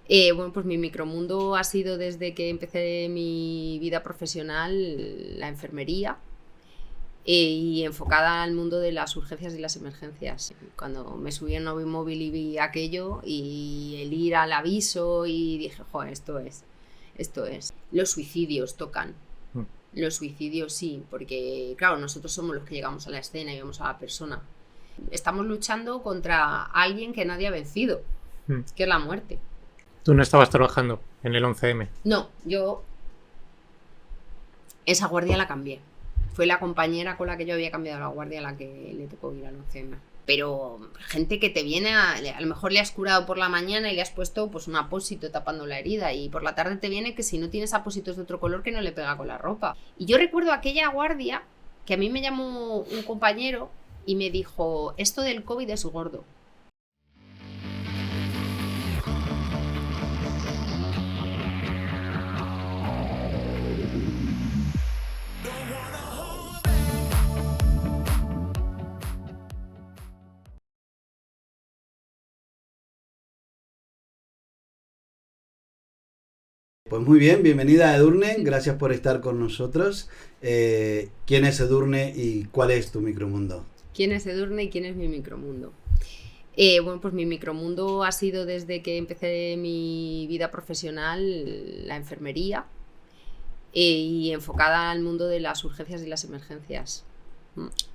Bueno, pues mi micromundo ha sido desde que empecé mi vida profesional la enfermería y enfocada al mundo de las urgencias y las emergencias. Cuando me subí en un móvil y vi aquello y el ir al aviso y dije, joder, esto es. Los suicidios tocan. Los suicidios sí, porque claro, nosotros somos los que llegamos a la escena y vemos a la persona. Estamos luchando contra alguien que nadie ha vencido, que es la muerte. ¿Tú no estabas trabajando en el 11M? No, yo esa guardia la cambié. Fue la compañera con la que yo había cambiado la guardia a la que le tocó ir al 11M. Pero gente que te viene a lo mejor le has curado por la mañana y le has puesto pues un apósito tapando la herida, y por la tarde te viene que si no tienes apósitos de otro color que no le pega con la ropa. Y yo recuerdo aquella guardia que a mí me llamó un compañero y me dijo, esto del COVID es gordo. Pues muy bien, bienvenida a Edurne, gracias por estar con nosotros. ¿Quién es Edurne y cuál es tu micromundo? ¿Quién es Edurne y quién es mi micromundo? Bueno, pues mi micromundo ha sido desde que empecé mi vida profesional la enfermería y enfocada al mundo de las urgencias y las emergencias.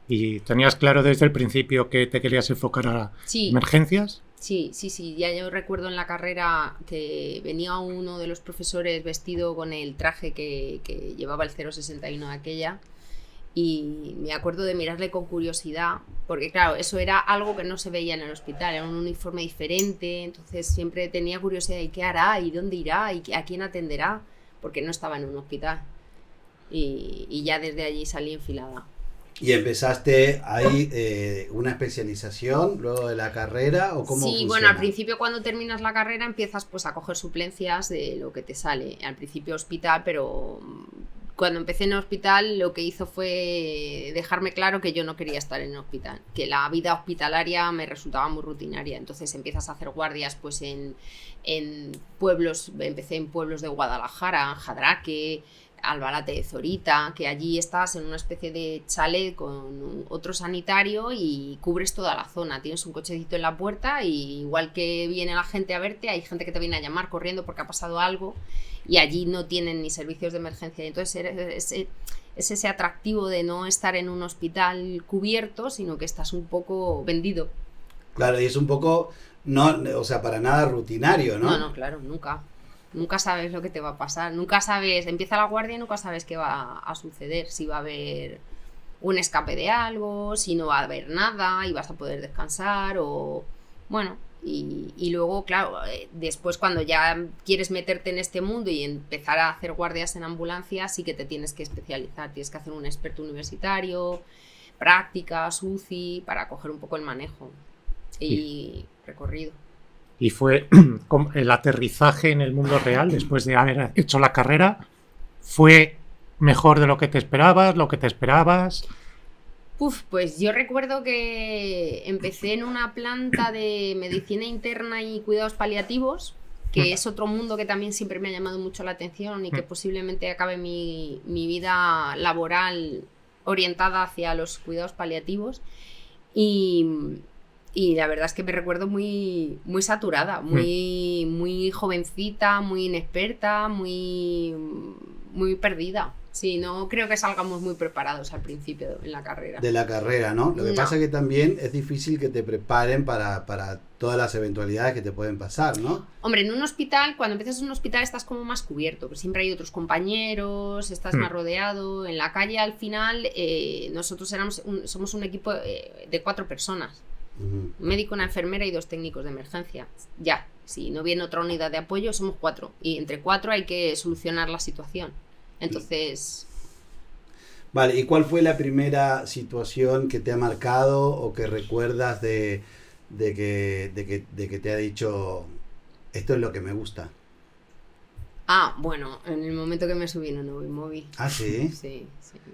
¿Y tenías claro desde el principio que te querías enfocar a emergencias? Sí. Ya yo recuerdo en la carrera que venía uno de los profesores vestido con el traje que llevaba el 061 de aquella, y me acuerdo de mirarle con curiosidad, porque claro, eso era algo que no se veía en el hospital, era un uniforme diferente, entonces siempre tenía curiosidad, ¿y qué hará? ¿Y dónde irá? ¿Y a quién atenderá? Porque no estaba en un hospital. Y ya desde allí salí enfilada. ¿Y empezaste ahí una especialización luego de la carrera o cómo funciona? Sí, bueno, al principio cuando terminas la carrera empiezas pues a coger suplencias de lo que te sale. Al principio hospital, pero cuando empecé en el hospital lo que hizo fue dejarme claro que yo no quería estar en el hospital, que la vida hospitalaria me resultaba muy rutinaria. Entonces empiezas a hacer guardias pues en pueblos, empecé en pueblos de Guadalajara, Jadraque, Albalate de Zorita, que allí estás en una especie de chalet con otro sanitario y cubres toda la zona. Tienes un cochecito en la puerta y igual que viene la gente a verte, hay gente que te viene a llamar corriendo porque ha pasado algo, y allí no tienen ni servicios de emergencia. Entonces es ese atractivo de no estar en un hospital cubierto, sino que estás un poco vendido. Claro, y es un poco, no, o sea, para nada rutinario, ¿no? No, claro, nunca. Nunca sabes lo que te va a pasar, nunca sabes, empieza la guardia y nunca sabes qué va a suceder, si va a haber un escape de algo, si no va a haber nada y vas a poder descansar o bueno, y luego claro, después cuando ya quieres meterte en este mundo y empezar a hacer guardias en ambulancia, sí que te tienes que especializar, tienes que hacer un experto universitario, prácticas, UCI, para coger un poco el manejo y recorrido. Y fue el aterrizaje en el mundo real después de haber hecho la carrera. ¿Fue mejor de lo que te esperabas? Pues yo recuerdo que empecé en una planta de medicina interna y cuidados paliativos, que es otro mundo que también siempre me ha llamado mucho la atención y que posiblemente acabe mi vida laboral orientada hacia los cuidados paliativos. Y la verdad es que me recuerdo muy saturada, muy jovencita, muy inexperta, muy perdida. Sí, no creo que salgamos muy preparados al principio en la carrera. De la carrera, ¿no? Lo que pasa es que también es difícil que te preparen para todas las eventualidades que te pueden pasar, ¿no? Hombre, en un hospital, cuando empiezas en un hospital estás como más cubierto, pues siempre hay otros compañeros, estás más rodeado. En la calle al final nosotros somos un equipo de 4 personas. Un médico, una enfermera y 2 técnicos de emergencia. Ya, si no viene otra unidad de apoyo, somos 4. Y entre 4 hay que solucionar la situación. Entonces... Vale, ¿y cuál fue la primera situación que te ha marcado o que recuerdas de que te ha dicho esto es lo que me gusta? Bueno, en el momento que me subí en un Novimóvil. ¿Ah, sí? Sí.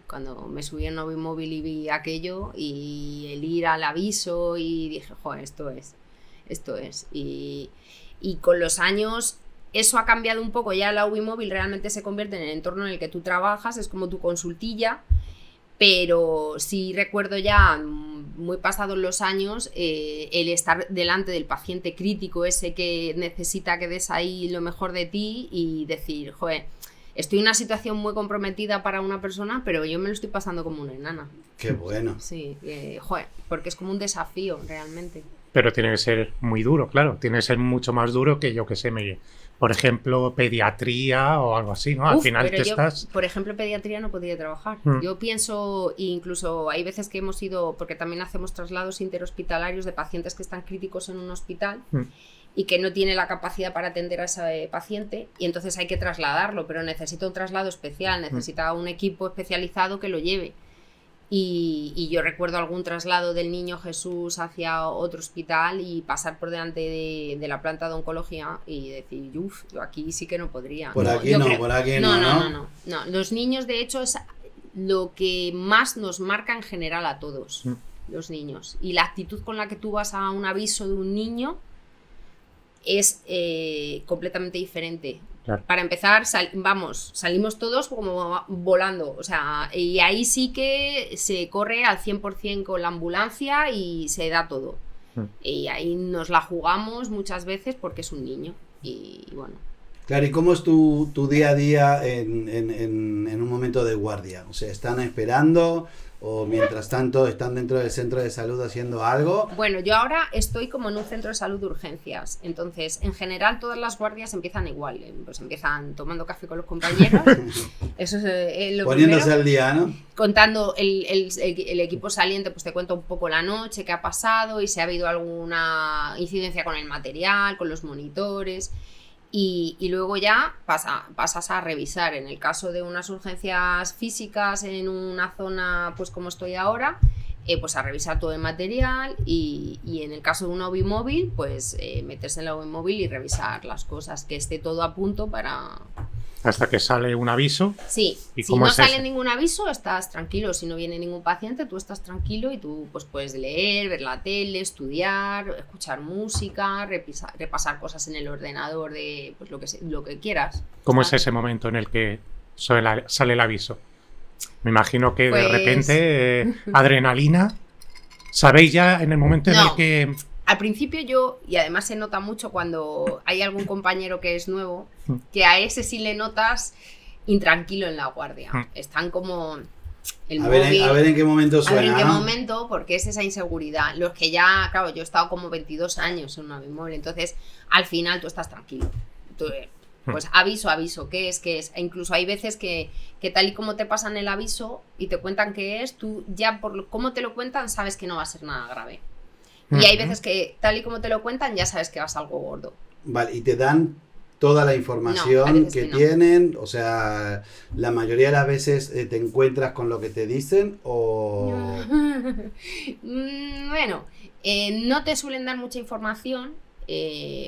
Cuando me subí en Novimóvil y vi aquello y el ir al aviso y dije, joder, esto es. Y con los años eso ha cambiado un poco, ya la UBI móvil realmente se convierte en el entorno en el que tú trabajas, es como tu consultilla, pero sí recuerdo ya, muy pasados los años, el estar delante del paciente crítico ese que necesita que des ahí lo mejor de ti y decir, joder, estoy en una situación muy comprometida para una persona, pero yo me lo estoy pasando como una enana. Qué bueno. Sí, joder, porque es como un desafío realmente. Pero tiene que ser muy duro, claro. Tiene que ser mucho más duro que yo que sé, por ejemplo, pediatría o algo así, ¿no? Al final pero te estás... Por ejemplo, pediatría no podría trabajar. Yo pienso, incluso hay veces que hemos ido, porque también hacemos traslados interhospitalarios de pacientes que están críticos en un hospital y que no tiene la capacidad para atender a ese paciente y entonces hay que trasladarlo, pero necesita un traslado especial, necesita un equipo especializado que lo lleve. Y yo recuerdo algún traslado del niño Jesús hacia otro hospital y pasar por delante de la planta de oncología y decir, uff, yo aquí sí que no podría. Por aquí no. Los niños, de hecho, es lo que más nos marca en general a todos, los niños. Y la actitud con la que tú vas a un aviso de un niño es completamente diferente. Claro. Para empezar, salimos todos como volando, o sea, y ahí sí que se corre al 100% con la ambulancia y se da todo. Y ahí nos la jugamos muchas veces porque es un niño y bueno. Claro, ¿y cómo es tu día a día en un momento de guardia? O sea, ¿están esperando o mientras tanto están dentro del centro de salud haciendo algo? Bueno, yo ahora estoy como en un centro de salud de urgencias, entonces en general todas las guardias empiezan igual, pues empiezan tomando café con los compañeros, eso es lo poniéndose primero, al día, ¿no? Contando el equipo saliente, pues te cuenta un poco la noche, qué ha pasado y si ha habido alguna incidencia con el material, con los monitores. Y luego ya pasas a revisar, en el caso de unas urgencias físicas en una zona pues como estoy ahora, pues a revisar todo el material y en el caso de una UBI móvil pues meterse en la UBI móvil y revisar las cosas, que esté todo a punto para... Hasta que sale un aviso. Sí, si no sale ningún aviso estás tranquilo, si no viene ningún paciente tú estás tranquilo y tú pues puedes leer, ver la tele, estudiar, escuchar música, repasar cosas en el ordenador de pues lo que quieras. ¿Cómo es ese momento en el que sale el aviso? Me imagino que pues... de repente adrenalina. ¿Sabéis ya en el momento en el que... Al principio yo, y además se nota mucho cuando hay algún compañero que es nuevo, que a ese sí le notas intranquilo en la guardia. Están como el móvil. A ver en qué momento suena. A ver en qué momento, porque es esa inseguridad. Los que ya, claro, yo he estado como 22 años en una UBI móvil, entonces al final tú estás tranquilo. Pues aviso, ¿qué es? E incluso hay veces que tal y como te pasan el aviso y te cuentan qué es, tú ya por cómo te lo cuentan sabes que no va a ser nada grave. Y hay veces que, tal y como te lo cuentan, ya sabes que vas a algo gordo. Vale, y te dan toda la información que tienen, o sea, la mayoría de las veces te encuentras con lo que te dicen o... Bueno, no te suelen dar mucha información,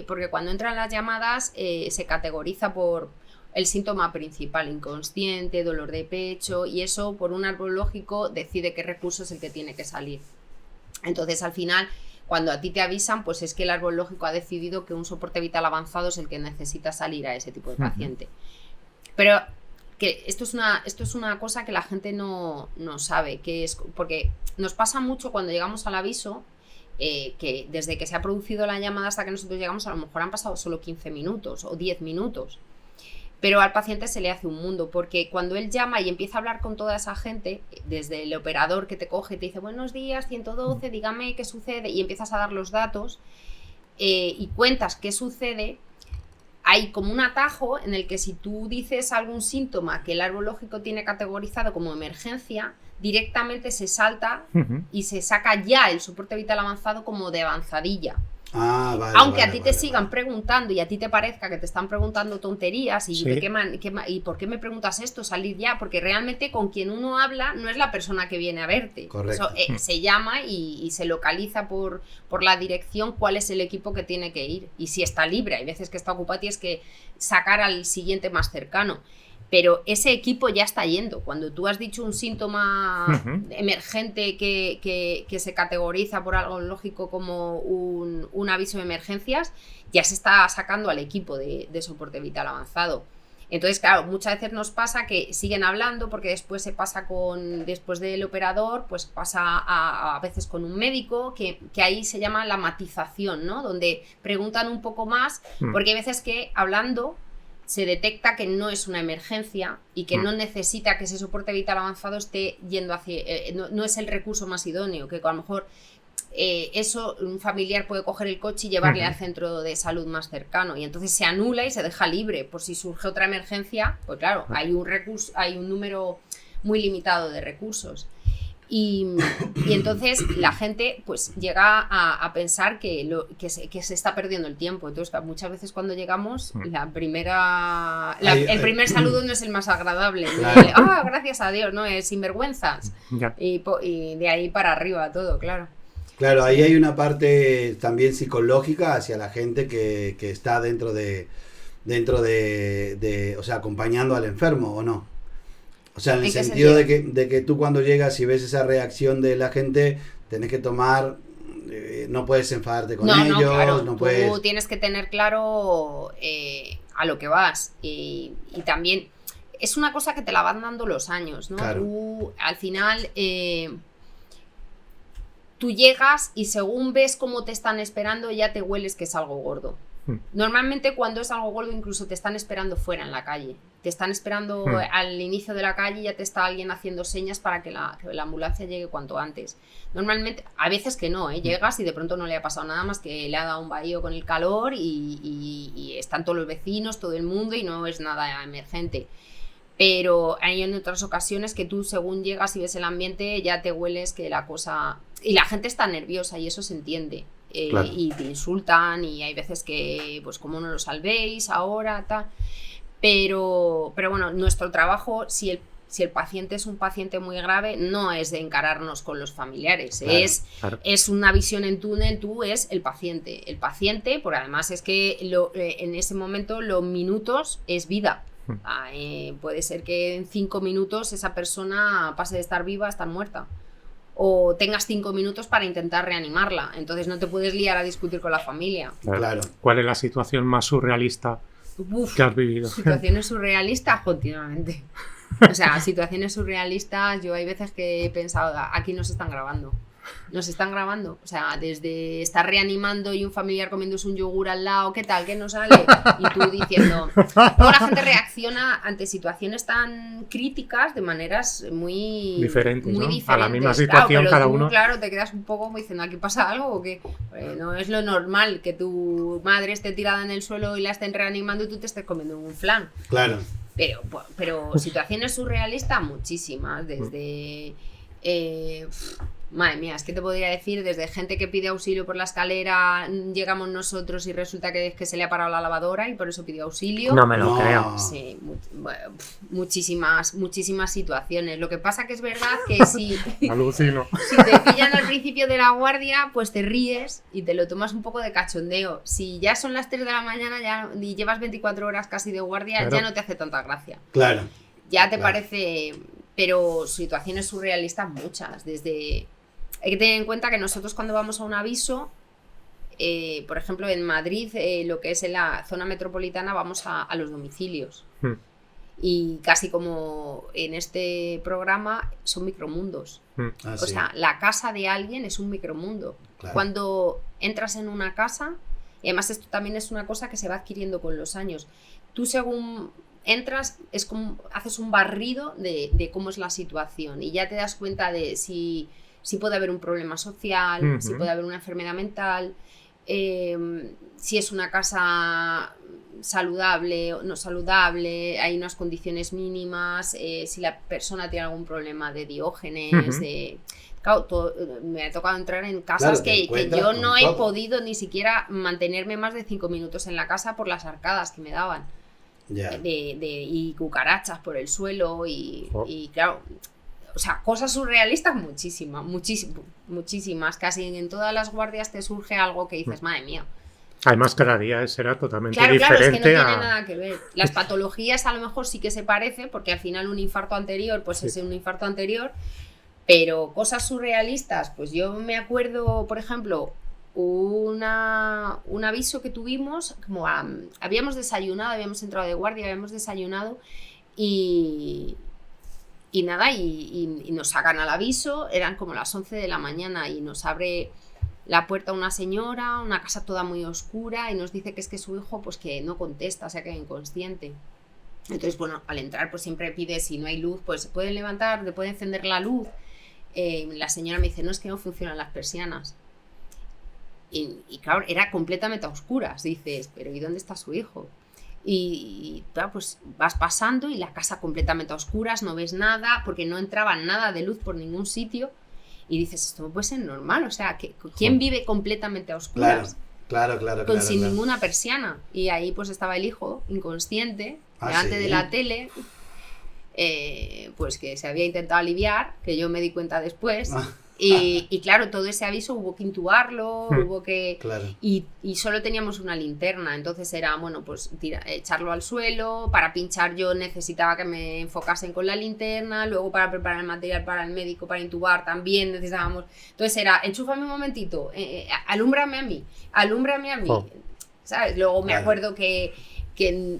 porque cuando entran las llamadas se categoriza por el síntoma principal, inconsciente, dolor de pecho, y eso por un árbol lógico decide qué recurso es el que tiene que salir. Entonces, al final, cuando a ti te avisan, pues es que el árbol lógico ha decidido que un soporte vital avanzado es el que necesita salir a ese tipo de paciente. Pero que esto es una cosa que la gente no sabe, que es porque nos pasa mucho cuando llegamos al aviso, que desde que se ha producido la llamada hasta que nosotros llegamos, a lo mejor han pasado solo 15 minutos o 10 minutos. Pero al paciente se le hace un mundo, porque cuando él llama y empieza a hablar con toda esa gente, desde el operador que te coge y te dice buenos días, 112, dígame qué sucede, y empiezas a dar los datos y cuentas qué sucede, hay como un atajo en el que si tú dices algún síntoma que el árbol lógico tiene categorizado como emergencia, directamente se salta y se saca ya el soporte vital avanzado como de avanzadilla. Vale, aunque a ti te sigan preguntando y a ti te parezca que te están preguntando tonterías y, ¿y por qué me preguntas esto? Salir ya, porque realmente con quien uno habla no es la persona que viene a verte. Correcto. Eso, se llama y se localiza por la dirección cuál es el equipo que tiene que ir y si está libre. Hay veces que está ocupado y tienes que sacar al siguiente más cercano. pero ese equipo ya está yendo. Cuando tú has dicho un síntoma emergente que se categoriza por algo lógico como un aviso de emergencias, ya se está sacando al equipo de soporte vital avanzado. Entonces, claro, muchas veces nos pasa que siguen hablando porque después se pasa después del operador, pues pasa a veces con un médico, que ahí se llama la matización, ¿no? Donde preguntan un poco más, porque hay veces que hablando se detecta que no es una emergencia y que no necesita que ese soporte vital avanzado esté yendo hacia... no es el recurso más idóneo, que a lo mejor... eso un familiar puede coger el coche y llevarle al centro de salud más cercano y entonces se anula y se deja libre por si surge otra emergencia, pues claro, hay un número muy limitado de recursos y entonces la gente pues llega a pensar que se está perdiendo el tiempo. Entonces muchas veces cuando llegamos el primer saludo no es el más agradable, claro. Gracias a Dios, no es sinvergüenzas y de ahí para arriba todo, claro. Claro, ahí hay una parte también psicológica hacia la gente que está dentro de, o sea, acompañando al enfermo, ¿o no? O sea, en el sentido de que tú cuando llegas y ves esa reacción de la gente, tenés que tomar, no puedes enfadarte con ellos, claro. no puedes... Tú tienes que tener claro a lo que vas y también es una cosa que te la van dando los años, ¿no? Claro. Tú al final... tú llegas y según ves cómo te están esperando ya te hueles que es algo gordo. Normalmente cuando es algo gordo incluso te están esperando fuera en la calle. Te están esperando al inicio de la calle y ya te está alguien haciendo señas para que la ambulancia llegue cuanto antes. Normalmente, a veces que no, llegas y de pronto no le ha pasado nada más que le ha dado un bahío con el calor y están todos los vecinos, todo el mundo y no es nada emergente. Pero hay en otras ocasiones que tú según llegas y ves el ambiente ya te hueles que la cosa... Y la gente está nerviosa y eso se entiende. Claro. Y te insultan y hay veces que, pues, ¿cómo no lo salvéis ahora? Tal. Pero bueno, nuestro trabajo, si el paciente es un paciente muy grave, no es de encararnos con los familiares. Claro. Es una visión en túnel, tú es el paciente. El paciente, porque además es que en ese momento los minutos es vida. Puede ser que en 5 minutos esa persona pase de estar viva a estar muerta. O tengas 5 minutos para intentar reanimarla. Entonces no te puedes liar a discutir con la familia. Claro. ¿Cuál es la situación más surrealista que has vivido? Situaciones surrealistas continuamente. O sea, situaciones surrealistas, yo hay veces que he pensado, aquí nos están grabando. Nos están grabando, o sea, desde estar reanimando y un familiar comiéndose un yogur al lado, ¿qué tal? ¿Qué no sale? Y tú diciendo... Luego la gente reacciona ante situaciones tan críticas de maneras muy diferentes, muy ¿no? diferentes. A la misma situación, claro, cada tú, uno... Claro, te quedas un poco como diciendo, ¿aquí pasa algo o qué? No es lo normal que tu madre esté tirada en el suelo y la estén reanimando y tú te estés comiendo un flan. Claro. Pero situaciones surrealistas muchísimas, desde... madre mía, es que te podría decir, desde gente que pide auxilio por la escala, llegamos nosotros y resulta que se le ha parado la lavadora y por eso pidió auxilio. No me lo creo. Sí, muchísimas situaciones. Lo que pasa que es verdad que si te pillan al principio de la guardia, pues te ríes y te lo tomas un poco de cachondeo. Si ya son las 3 de la mañana y llevas 24 horas casi de guardia, claro, ya no te hace tanta gracia. Claro. Ya te parece... Pero situaciones surrealistas muchas, desde... Hay que tener en cuenta que nosotros cuando vamos a un aviso, por ejemplo en Madrid, lo que es en la zona metropolitana, vamos a los domicilios. Y casi como en este programa son micromundos. O sea, la casa de alguien es un micromundo. Claro. Cuando entras en una casa, y además esto también es una cosa que se va adquiriendo con los años, tú según... entras, es como haces un barrido de cómo es la situación y ya te das cuenta de si puede haber un problema social, si puede haber una enfermedad mental, si es una casa saludable o no saludable, hay unas condiciones mínimas, si la persona tiene algún problema de Diógenes, Claro, me ha tocado entrar en casas que yo no he podido ni siquiera mantenerme más de 5 minutos en la casa por las arcadas que me daban. Y cucarachas por el suelo y claro, o sea, cosas surrealistas muchísimas, casi en todas las guardias te surge algo que dices, madre mía, Además, cada día será totalmente Claro, es que no diferente tiene a... nada que ver. Las patologías a lo mejor sí que se parecen, porque al final un infarto anterior, pues Sí. es un infarto anterior, pero cosas surrealistas, pues yo me acuerdo, por ejemplo, un aviso que tuvimos, como habíamos desayunado, habíamos entrado de guardia, habíamos desayunado y nada, y nos sacan al aviso, eran como las 11 de la mañana y nos abre la puerta una señora, una casa toda muy oscura y nos dice que es que su hijo pues que no contesta, o sea que inconsciente. Entonces, bueno, al entrar pues siempre pide, si no hay luz, pues se pueden levantar, te pueden encender la luz. La señora me dice, no, es que no funcionan las persianas. Y claro, era completamente a oscuras. Dices, pero ¿y dónde está su hijo? Y claro, pues vas pasando y la casa completamente a oscuras, no ves nada, porque no entraba nada de luz por ningún sitio. Y dices, esto no puede ser normal, o sea, ¿quién vive completamente a oscuras? Claro. Sin claro. ninguna persiana. Y ahí pues estaba el hijo, inconsciente, delante ¿sí? de la tele, pues que se había intentado aliviar, que yo me di cuenta después. Y claro, todo ese aviso hubo que intubarlo, hubo que... Claro. Y solo teníamos una linterna, entonces era, bueno, pues echarlo al suelo, para pinchar yo necesitaba que me enfocasen con la linterna, luego para preparar el material para el médico, para intubar también necesitábamos... Entonces era, enchúfame un momentito, alúmbrame a mí, Oh. ¿sabes? Luego me Claro. acuerdo que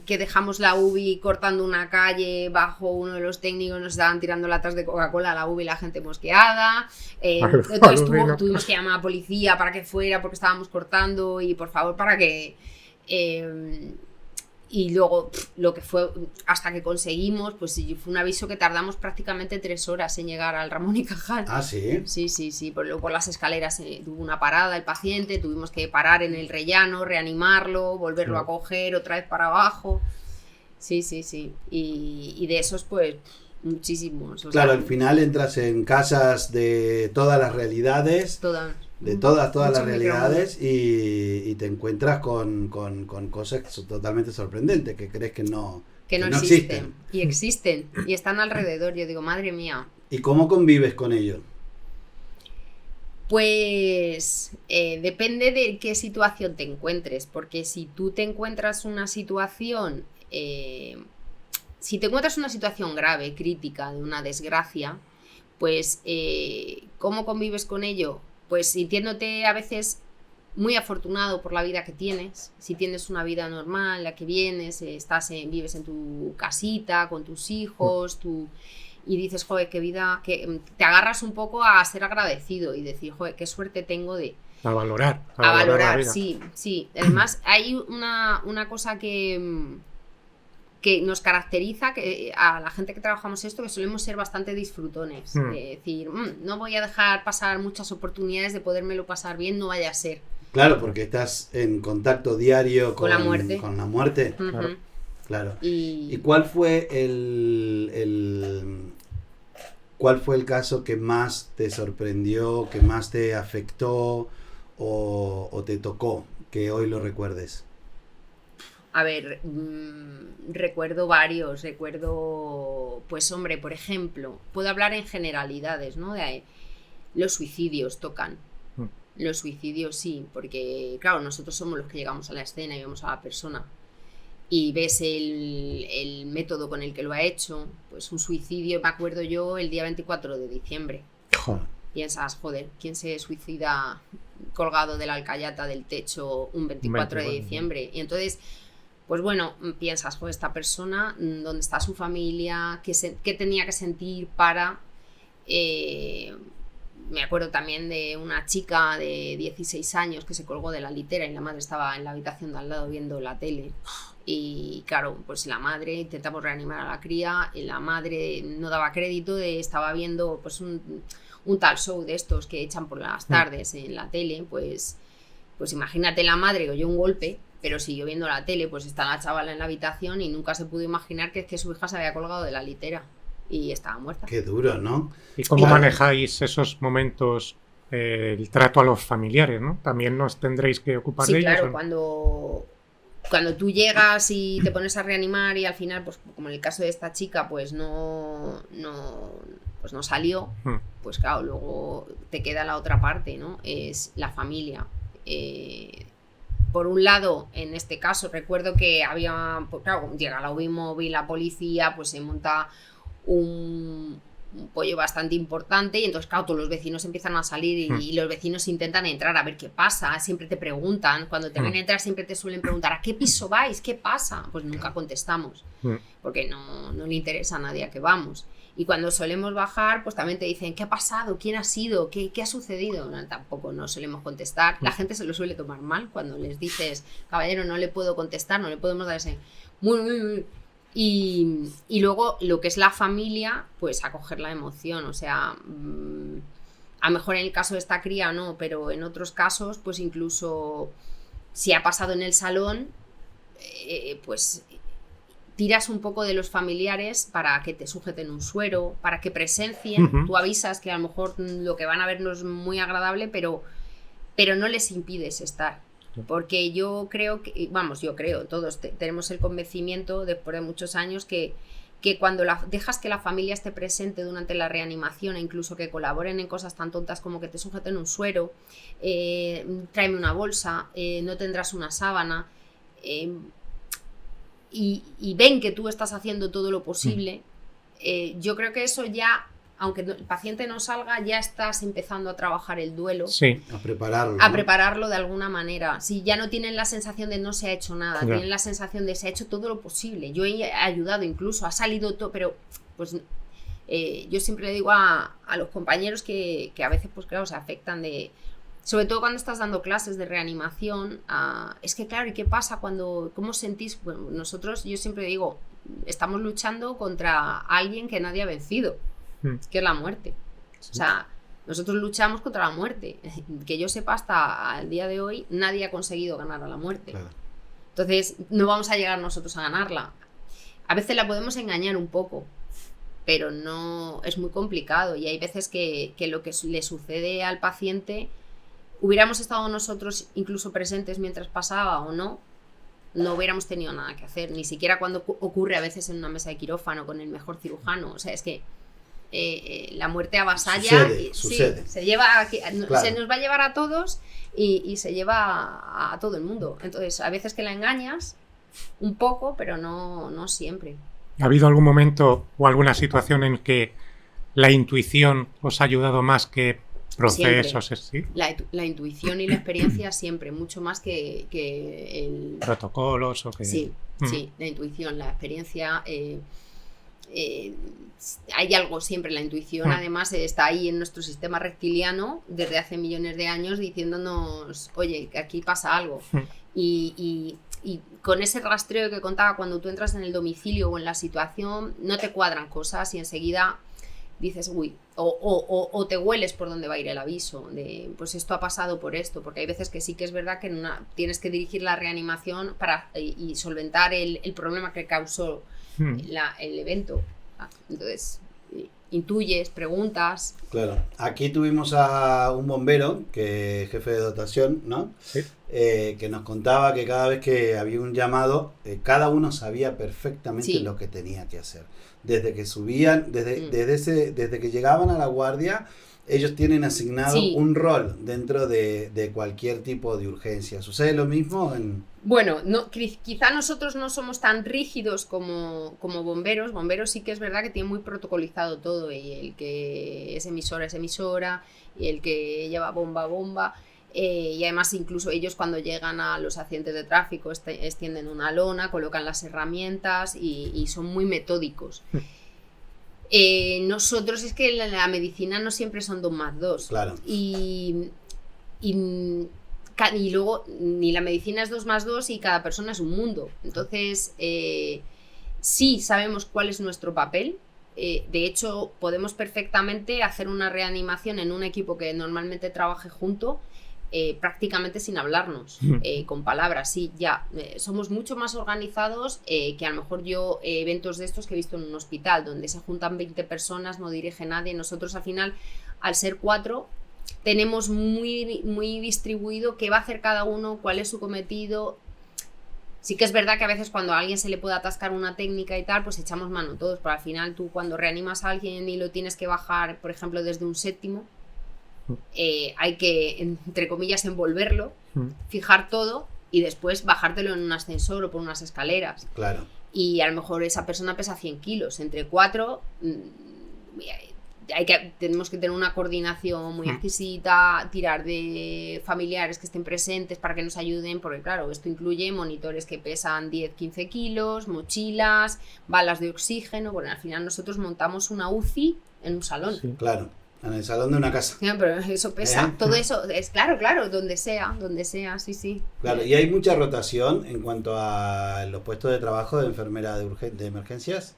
dejamos la UBI cortando una calle bajo uno de los técnicos, nos estaban tirando latas de Coca-Cola a la UBI, la gente mosqueada, entonces tuvimos que llamar a la policía para que fuera porque estábamos cortando y por favor para que... y luego lo que fue hasta que conseguimos, pues fue un aviso que tardamos prácticamente 3 horas en llegar al Ramón y Cajal. Sí. Sí, por las escaleras tuvo una parada el paciente, tuvimos que parar en el rellano, reanimarlo, volverlo a coger otra vez para abajo. Sí. Y de esos, pues, muchísimos. Claro, al final entras en casas de todas las realidades. De todas las realidades y te encuentras con cosas totalmente sorprendentes que crees que no existen. Y existen. Y están alrededor. Yo digo, madre mía. ¿Y cómo convives con ellos? Pues depende de qué situación te encuentres. Porque si tú te encuentras una situación... si te encuentras una situación grave, crítica, de una desgracia, pues ¿cómo convives con ello? Pues sintiéndote a veces muy afortunado por la vida que tienes, si tienes una vida normal, en la que vienes, vives en tu casita, con tus hijos, y dices, joder, qué vida, que te agarras un poco a ser agradecido y decir, joder, qué suerte tengo de... A valorar valorar, la vida. Sí. Además, hay una cosa que nos caracteriza que a la gente que trabajamos esto, que solemos ser bastante disfrutones, de decir, no voy a dejar pasar muchas oportunidades de podérmelo pasar bien, no vaya a ser. Claro, porque estás en contacto diario con la muerte. Con la muerte. Uh-huh. Claro. ¿Y cuál fue cuál fue el caso que más te sorprendió, que más te afectó o te tocó, que hoy lo recuerdes? A ver, recuerdo varios, pues hombre, por ejemplo, puedo hablar en generalidades, ¿no? Los suicidios tocan. Los suicidios sí, porque claro, nosotros somos los que llegamos a la escena y vemos a la persona y ves el método con el que lo ha hecho. Pues un suicidio, me acuerdo yo, el día 24 de diciembre. Joder. Piensas, joder, ¿quién se suicida colgado de la alcayata del techo un 24 de diciembre? Y entonces... pues bueno, piensas, pues esta persona, ¿dónde está su familia? ¿Qué tenía que sentir para...? Me acuerdo también de una chica de 16 años que se colgó de la litera y la madre estaba en la habitación de al lado viendo la tele. Y claro, pues la madre, intentamos reanimar a la cría, y la madre no daba crédito, estaba viendo pues un tal show de estos que echan por las tardes en la tele, pues imagínate la madre que oyó un golpe, pero siguió viendo la tele, pues está la chavala en la habitación y nunca se pudo imaginar que es que su hija se había colgado de la litera y estaba muerta. Qué duro, ¿no? ¿Y cómo manejáis esos momentos, el trato a los familiares, ¿no? También nos tendréis que ocupar de ellos. Sí, claro, ¿no? cuando tú llegas y te pones a reanimar y al final, pues como en el caso de esta chica, pues no salió, pues claro, luego te queda la otra parte, ¿no? Es la familia. por un lado, en este caso, recuerdo que había, pues, claro, llega la UBI móvil, la policía, pues se monta un pollo bastante importante y entonces, claro, todos los vecinos empiezan a salir y los vecinos intentan entrar a ver qué pasa, siempre te preguntan, cuando te ven entrar siempre te suelen preguntar ¿a qué piso vais? ¿Qué pasa? Pues nunca contestamos, porque no le interesa a nadie a qué vamos. Y cuando solemos bajar, pues también te dicen ¿qué ha pasado? ¿Quién ha sido? ¿Qué ha sucedido? No, tampoco no solemos contestar. La gente se lo suele tomar mal cuando les dices caballero, no le puedo contestar, no le podemos dar ese muy. Y luego lo que es la familia, pues acoger la emoción, o sea, a lo mejor en el caso de esta cría no, pero en otros casos, pues incluso si ha pasado en el salón, pues tiras un poco de los familiares para que te sujeten un suero, para que presencien, tú avisas que a lo mejor lo que van a ver no es muy agradable, pero no les impides estar. Porque yo creo, todos tenemos el convencimiento después de muchos años que cuando dejas que la familia esté presente durante la reanimación e incluso que colaboren en cosas tan tontas como que te sujeten un suero, tráeme una bolsa, no tendrás una sábana, y ven que tú estás haciendo todo lo posible, yo creo que eso ya, aunque el paciente no salga, ya estás empezando a trabajar el duelo. Sí. A prepararlo de alguna manera. Si ya no tienen la sensación de no se ha hecho nada, tienen la sensación de se ha hecho todo lo posible. Yo he ayudado incluso, ha salido todo, pero pues yo siempre le digo a los compañeros que a veces, pues claro, se afectan de... Sobre todo cuando estás dando clases de reanimación, es que claro, ¿y qué pasa cuando, cómo sentís? Bueno, nosotros, yo siempre digo, estamos luchando contra alguien que nadie ha vencido, que es la muerte. Sí. O sea, nosotros luchamos contra la muerte. Que yo sepa, hasta el día de hoy, nadie ha conseguido ganar a la muerte. Claro. Entonces, no vamos a llegar nosotros a ganarla. A veces la podemos engañar un poco, pero no, es muy complicado. Y hay veces que lo que le sucede al paciente, hubiéramos estado nosotros incluso presentes mientras pasaba o no hubiéramos tenido nada que hacer. Ni siquiera cuando ocurre a veces en una mesa de quirófano con el mejor cirujano. O sea, es que la muerte avasalla. Sucede. Sí, se lleva claro. Se nos va a llevar a todos y se lleva a todo el mundo. Entonces, a veces que la engañas un poco, pero no siempre. ¿Ha habido algún momento o alguna situación en que la intuición os ha ayudado más que procesos? ¿Sí? La intuición y la experiencia siempre, mucho más que el... ¿Protocolos o que...? Sí, la intuición, la experiencia... hay algo siempre, la intuición además está ahí en nuestro sistema reptiliano desde hace millones de años diciéndonos, oye, que aquí pasa algo. Y con ese rastreo que contaba, cuando tú entras en el domicilio o en la situación, no te cuadran cosas y enseguida dices, uy, o te hueles por dónde va a ir el aviso, de pues esto ha pasado por esto, porque hay veces que sí que es verdad que tienes que dirigir la reanimación y solventar el problema que causó el evento. Entonces, intuyes, preguntas. Claro, aquí tuvimos a un bombero, que jefe de dotación, ¿no? Sí. Que nos contaba que cada vez que había un llamado, cada uno sabía perfectamente lo que tenía que hacer. Desde que subían, desde que llegaban a la guardia, ellos tienen asignado un rol dentro de cualquier tipo de urgencia. ¿Sucede lo mismo? Bueno, quizá nosotros no somos tan rígidos como bomberos. Bomberos sí que es verdad que tienen muy protocolizado todo, y el que es emisora, y el que lleva bomba. Y además incluso ellos cuando llegan a los accidentes de tráfico extienden una lona, colocan las herramientas y son muy metódicos. Nosotros es que la medicina no siempre son 2 más 2. Claro. Y luego ni la medicina es 2 más 2 y cada persona es un mundo. Entonces sí sabemos cuál es nuestro papel. De hecho, podemos perfectamente hacer una reanimación en un equipo que normalmente trabaje junto, prácticamente sin hablarnos, con palabras. Sí, ya somos mucho más organizados que a lo mejor yo eventos de estos que he visto en un hospital donde se juntan 20 personas, no dirige nadie. Nosotros al final, al ser 4, tenemos muy, muy distribuido qué va a hacer cada uno, cuál es su cometido. Sí que es verdad que a veces cuando a alguien se le puede atascar una técnica y tal, pues echamos mano todos, pero al final tú cuando reanimas a alguien y lo tienes que bajar, por ejemplo, desde un 7º, hay que, entre comillas, envolverlo, fijar todo y después bajártelo en un ascensor o por unas escaleras. Claro. Y a lo mejor esa persona pesa 100 kilos. Entre 4 tenemos que tener una coordinación muy exquisita, tirar de familiares que estén presentes para que nos ayuden, porque claro, esto incluye monitores que pesan 10-15 kilos, mochilas, balas de oxígeno. Bueno, al final nosotros montamos una UCI en un salón. Sí. Claro. En el salón de una casa. Sí, pero eso pesa. Todo eso es claro, donde sea, sí. Claro, y hay mucha rotación en cuanto a los puestos de trabajo de enfermera de emergencias.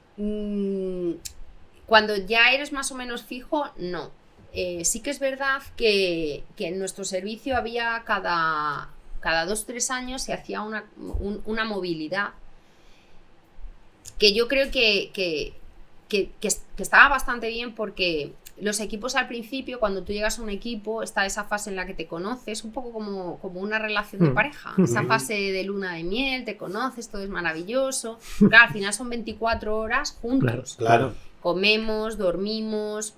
Cuando ya eres más o menos fijo, no. Sí que es verdad que en nuestro servicio había cada 2-3 años se hacía una movilidad que yo creo que estaba bastante bien, porque los equipos al principio, cuando tú llegas a un equipo, está esa fase en la que te conoces, un poco como una relación de pareja, esa fase de luna de miel, te conoces, todo es maravilloso. Claro, al final son 24 horas juntos. Claro. Comemos, dormimos,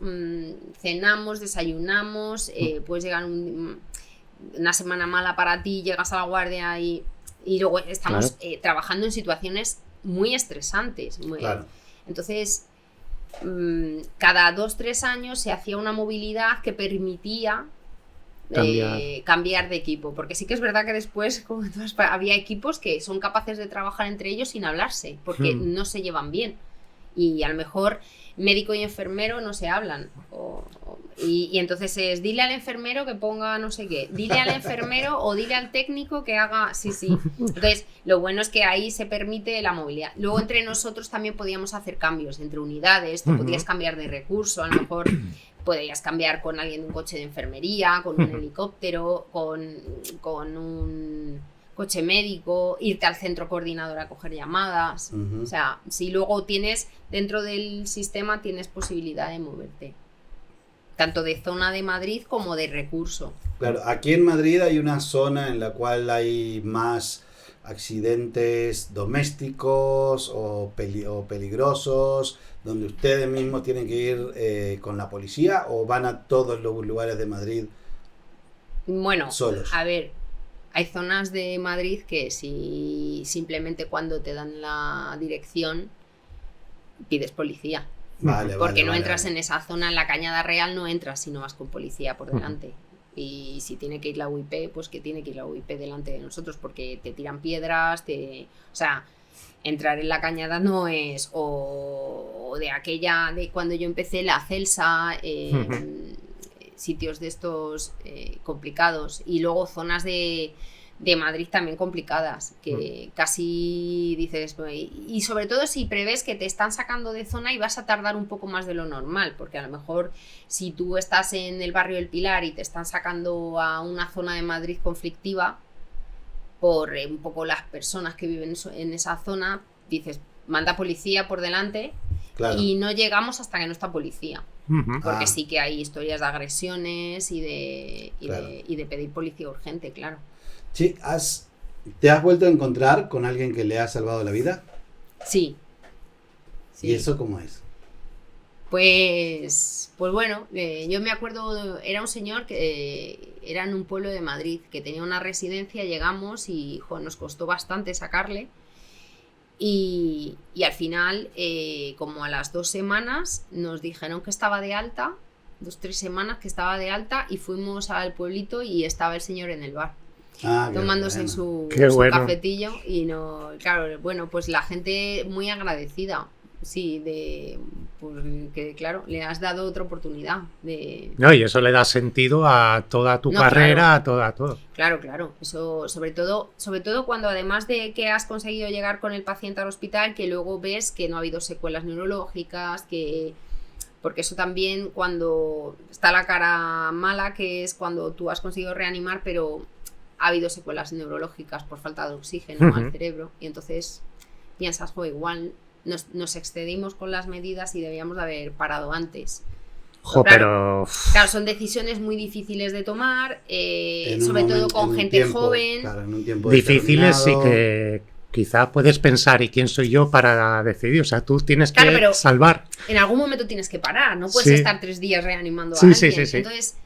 cenamos, desayunamos, puedes llegar una semana mala para ti, llegas a la guardia y luego estamos trabajando en situaciones muy estresantes. Claro. Entonces, cada 2-3 años se hacía una movilidad que permitía cambiar de equipo, porque sí que es verdad que después había equipos que son capaces de trabajar entre ellos sin hablarse, porque no se llevan bien, y a lo mejor médico y enfermero no se hablan, y entonces es dile al enfermero que ponga no sé qué, dile al enfermero o dile al técnico que haga sí. Entonces lo bueno es que ahí se permite la movilidad. Luego entre nosotros también podíamos hacer cambios entre unidades, te podías cambiar de recurso, a lo mejor podías cambiar con alguien de un coche de enfermería, con un helicóptero, con un coche médico, irte al centro coordinador a coger llamadas. O sea, si luego tienes dentro del sistema, tienes posibilidad de moverte, tanto de zona de Madrid como de recurso. Claro, aquí en Madrid hay una zona en la cual hay más accidentes domésticos o peligrosos, donde ustedes mismos tienen que ir con la policía, o van a todos los lugares de Madrid solos. A ver, hay zonas de Madrid que si simplemente cuando te dan la dirección pides policía. Porque no entras en esa zona, en la Cañada Real no entras si no vas con policía por delante. Y si tiene que ir la UIP, pues que tiene que ir la UIP delante de nosotros, porque te tiran piedras, o sea, entrar en la Cañada no es, o de cuando yo empecé la Celsa, sitios de estos complicados, y luego zonas de Madrid también complicadas, que casi dices, y sobre todo si prevés que te están sacando de zona y vas a tardar un poco más de lo normal, porque a lo mejor si tú estás en el barrio del Pilar y te están sacando a una zona de Madrid conflictiva por un poco las personas que viven en esa zona, dices, manda policía por delante. Claro. Y no llegamos hasta que no está policía, porque sí que hay historias de agresiones y de pedir policía urgente, claro. Sí, ¿te has vuelto a encontrar con alguien que le ha salvado la vida? Sí. ¿Y eso cómo es? Pues bueno, yo me acuerdo, era un señor que era en un pueblo de Madrid, que tenía una residencia, llegamos y nos costó bastante sacarle, y al final, como a las 2 semanas, nos dijeron que estaba de alta, 2-3 semanas que estaba de alta, y fuimos al pueblito y estaba el señor en el bar. Tomándose su cafetillo, y no, claro, bueno, pues la gente muy agradecida, sí, porque claro, le has dado otra oportunidad no, y eso le da sentido a toda tu carrera, claro, a todo. Claro, eso sobre todo cuando además de que has conseguido llegar con el paciente al hospital, que luego ves que no ha habido secuelas neurológicas, porque eso también, cuando está la cara mala, que es cuando tú has conseguido reanimar, pero ha habido secuelas neurológicas por falta de oxígeno al cerebro, y entonces piensas, igual nos excedimos con las medidas y debíamos de haber parado antes. Claro, son decisiones muy difíciles de tomar, sobre todo con gente joven. Claro, en un tiempo difíciles, y que quizá puedes pensar, ¿y quién soy yo para decidir? O sea, tú tienes que salvar. En algún momento tienes que parar, no puedes estar 3 días reanimando a alguien. Sí. Entonces,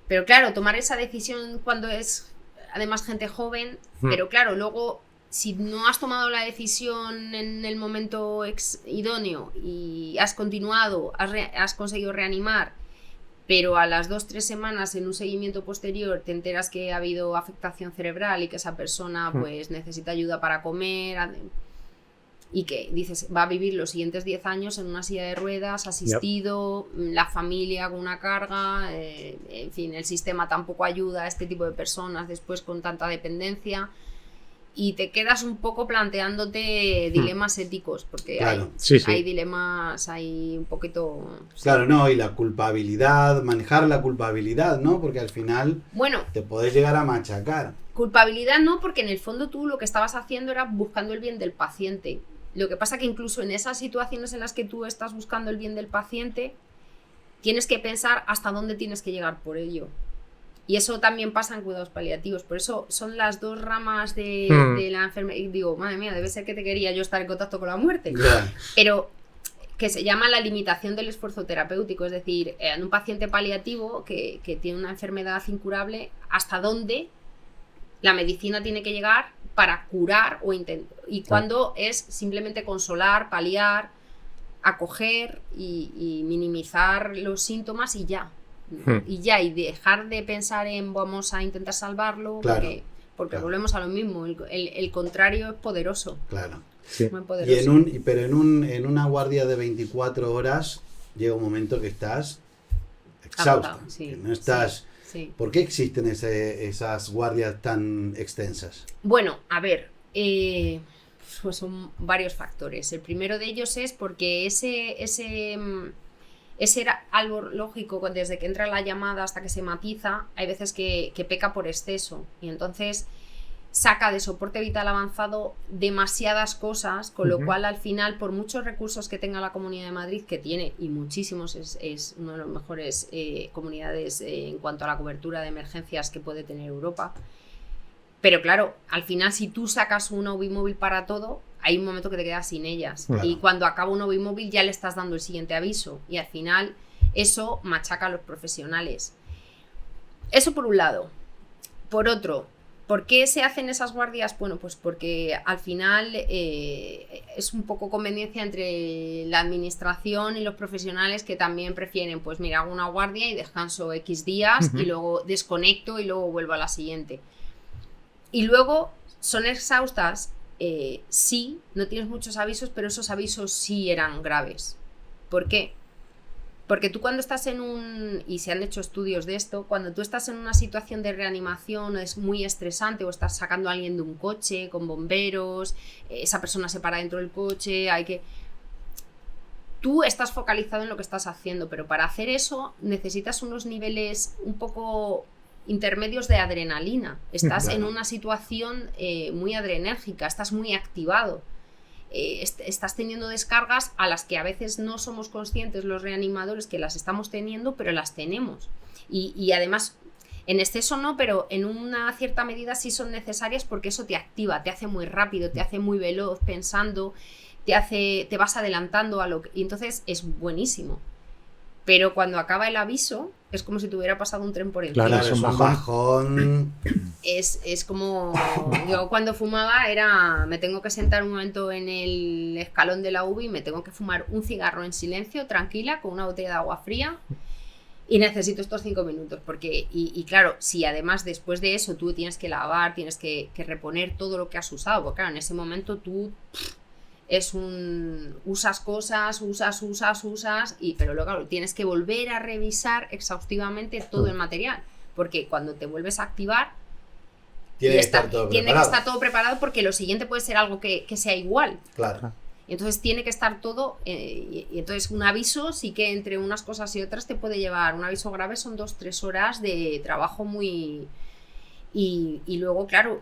pero claro, tomar esa decisión cuando es además gente joven, pero claro, luego si no has tomado la decisión en el momento idóneo y has continuado, has conseguido reanimar, pero a las 2-3 semanas en un seguimiento posterior te enteras que ha habido afectación cerebral y que esa persona pues necesita ayuda para comer y que dices va a vivir los siguientes 10 años en una silla de ruedas, asistido, la familia con una carga, en fin, el sistema tampoco ayuda a este tipo de personas después con tanta dependencia. Y te quedas un poco planteándote dilemas éticos, porque hay dilemas, hay un poquito... Claro, no, y la culpabilidad, manejar la culpabilidad, ¿no? Porque al final te podés llegar a machacar. Culpabilidad no, porque en el fondo tú lo que estabas haciendo era buscando el bien del paciente. Lo que pasa que incluso en esas situaciones en las que tú estás buscando el bien del paciente, tienes que pensar hasta dónde tienes que llegar por ello. Y eso también pasa en cuidados paliativos. Por eso son las dos ramas de la enfermedad. Y digo, madre mía, debe ser que te quería yo estar en contacto con la muerte. Pero que se llama la limitación del esfuerzo terapéutico. Es decir, en un paciente paliativo que tiene una enfermedad incurable, hasta dónde la medicina tiene que llegar para curar y cuando es simplemente consolar, paliar, acoger y minimizar los síntomas y ya. Y dejar de pensar en vamos a intentar salvarlo, porque volvemos a lo mismo, el contrario es poderoso. Claro. Muy poderoso. Pero en una guardia de 24 horas llega un momento que estás exhausto, que no estás... Sí. ¿Por qué existen esas guardias tan extensas? Bueno, a ver, pues son varios factores. El primero de ellos es porque ese era algo lógico desde que entra la llamada hasta que se matiza, hay veces que peca por exceso y entonces saca de soporte vital avanzado demasiadas cosas, con lo cual al final, por muchos recursos que tenga la Comunidad de Madrid, que tiene y muchísimos, es una de las mejores comunidades en cuanto a la cobertura de emergencias que puede tener Europa. Pero claro, al final si tú sacas una UBI móvil para todo, hay un momento que te quedas sin ellas. Y cuando acaba una UBI móvil ya le estás dando el siguiente aviso. Y al final eso machaca a los profesionales. Eso por un lado. Por otro, ¿por qué se hacen esas guardias? Bueno, pues porque al final es un poco conveniencia entre la administración y los profesionales que también prefieren, pues mira, hago una guardia y descanso X días y luego desconecto y luego vuelvo a la siguiente. Y luego son exhaustas, sí, no tienes muchos avisos, pero esos avisos sí eran graves. ¿Por qué? Porque tú cuando estás y se han hecho estudios de esto, cuando tú estás en una situación de reanimación es muy estresante o estás sacando a alguien de un coche con bomberos, esa persona se para dentro del coche, tú estás focalizado en lo que estás haciendo, pero para hacer eso necesitas unos niveles un poco intermedios de adrenalina. Estás en una situación muy adrenérgica, estás muy activado. Estás teniendo descargas a las que a veces no somos conscientes los reanimadores que las estamos teniendo, pero las tenemos. Y además, en exceso no, pero en una cierta medida sí son necesarias porque eso te activa, te hace muy rápido, te hace muy veloz pensando, te vas adelantando y entonces es buenísimo. Pero cuando acaba el aviso, es como si te hubiera pasado un tren por encima. Claro, es un bajón. Es como... Yo cuando fumaba me tengo que sentar un momento en el escalón de la UBI, me tengo que fumar un cigarro en silencio, tranquila, con una botella de agua fría, y necesito estos 5 minutos. Porque, y claro, si además después de eso tú tienes que lavar, tienes que reponer todo lo que has usado, porque claro, en ese momento tú... usas cosas, pero luego claro, tienes que volver a revisar exhaustivamente todo el material, porque cuando te vuelves a activar tiene que estar todo preparado porque lo siguiente puede ser algo que sea igual. Claro. Y entonces tiene que estar todo y entonces un aviso sí que entre unas cosas y otras te puede llevar, un aviso grave son 2-3 horas de trabajo muy y luego claro,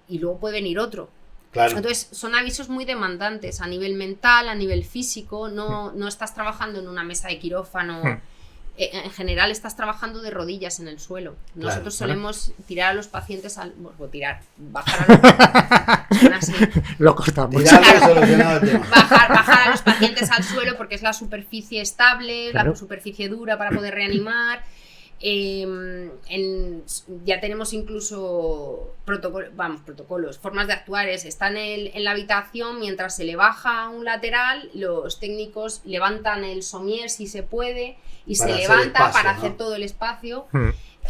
y luego puede venir otro. Claro. Entonces son avisos muy demandantes a nivel mental, a nivel físico, no estás trabajando en una mesa de quirófano, en general estás trabajando de rodillas en el suelo. Nosotros solemos tirar a los pacientes bajar lo cortamos. Bajar a los pacientes al suelo porque es la superficie estable, la superficie dura para poder reanimar. Ya tenemos incluso protocolos, formas de actuar. Están en la habitación, mientras se le baja un lateral, los técnicos levantan el somier si se puede y se levanta espacio, para hacer todo el espacio.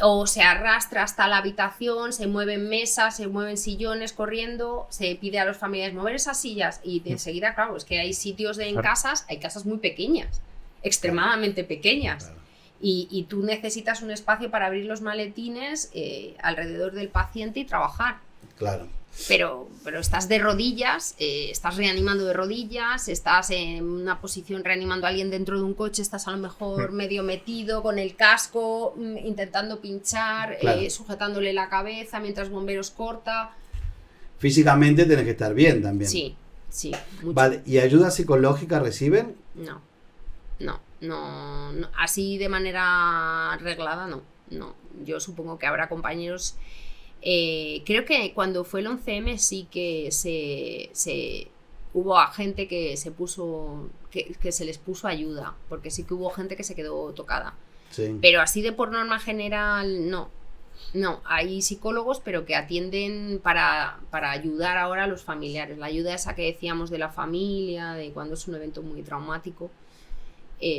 O se arrastra hasta la habitación, se mueven mesas, se mueven sillones corriendo, se pide a los familiares mover esas sillas y enseguida, claro, es que hay sitios hay casas muy pequeñas, extremadamente pequeñas. Claro. Y tú necesitas un espacio para abrir los maletines alrededor del paciente y trabajar. Claro. Pero estás de rodillas, estás reanimando de rodillas, estás en una posición reanimando a alguien dentro de un coche, estás a lo mejor medio metido con el casco, intentando pinchar, claro. Sujetándole la cabeza mientras bomberos corta. Físicamente tienes que estar bien también. Sí, mucho. Vale, ¿y ayuda psicológica reciben? No, así de manera reglada no. Yo supongo que habrá compañeros. Creo que cuando fue el 11M sí que hubo a gente que se puso que se les puso ayuda, porque sí que hubo gente que se quedó tocada. Sí. Pero así de por norma general no, hay psicólogos pero que atienden para ayudar ahora a los familiares, la ayuda esa que decíamos de la familia, de cuando es un evento muy traumático.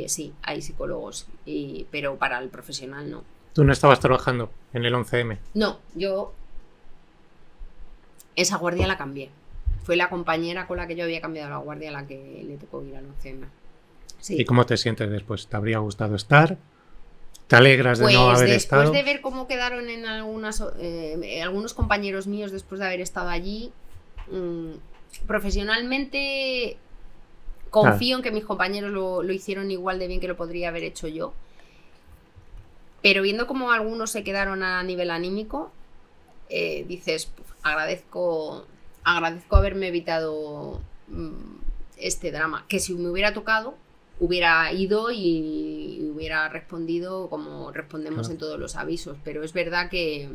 Sí, hay psicólogos, pero para el profesional no. ¿Tú no estabas trabajando en el 11M? No, yo esa guardia la cambié. Fue la compañera con la que yo había cambiado la guardia la que le tocó ir al 11M. Sí. ¿Y cómo te sientes después? ¿Te habría gustado estar? ¿Te alegras de no haber estado? Después de ver cómo quedaron en algunos compañeros míos después de haber estado allí, profesionalmente confío en que mis compañeros lo hicieron igual de bien que lo podría haber hecho yo. Pero viendo cómo algunos se quedaron a nivel anímico, dices, agradezco haberme evitado este drama, que si me hubiera tocado, hubiera ido y hubiera respondido como respondemos en todos los avisos, pero es verdad que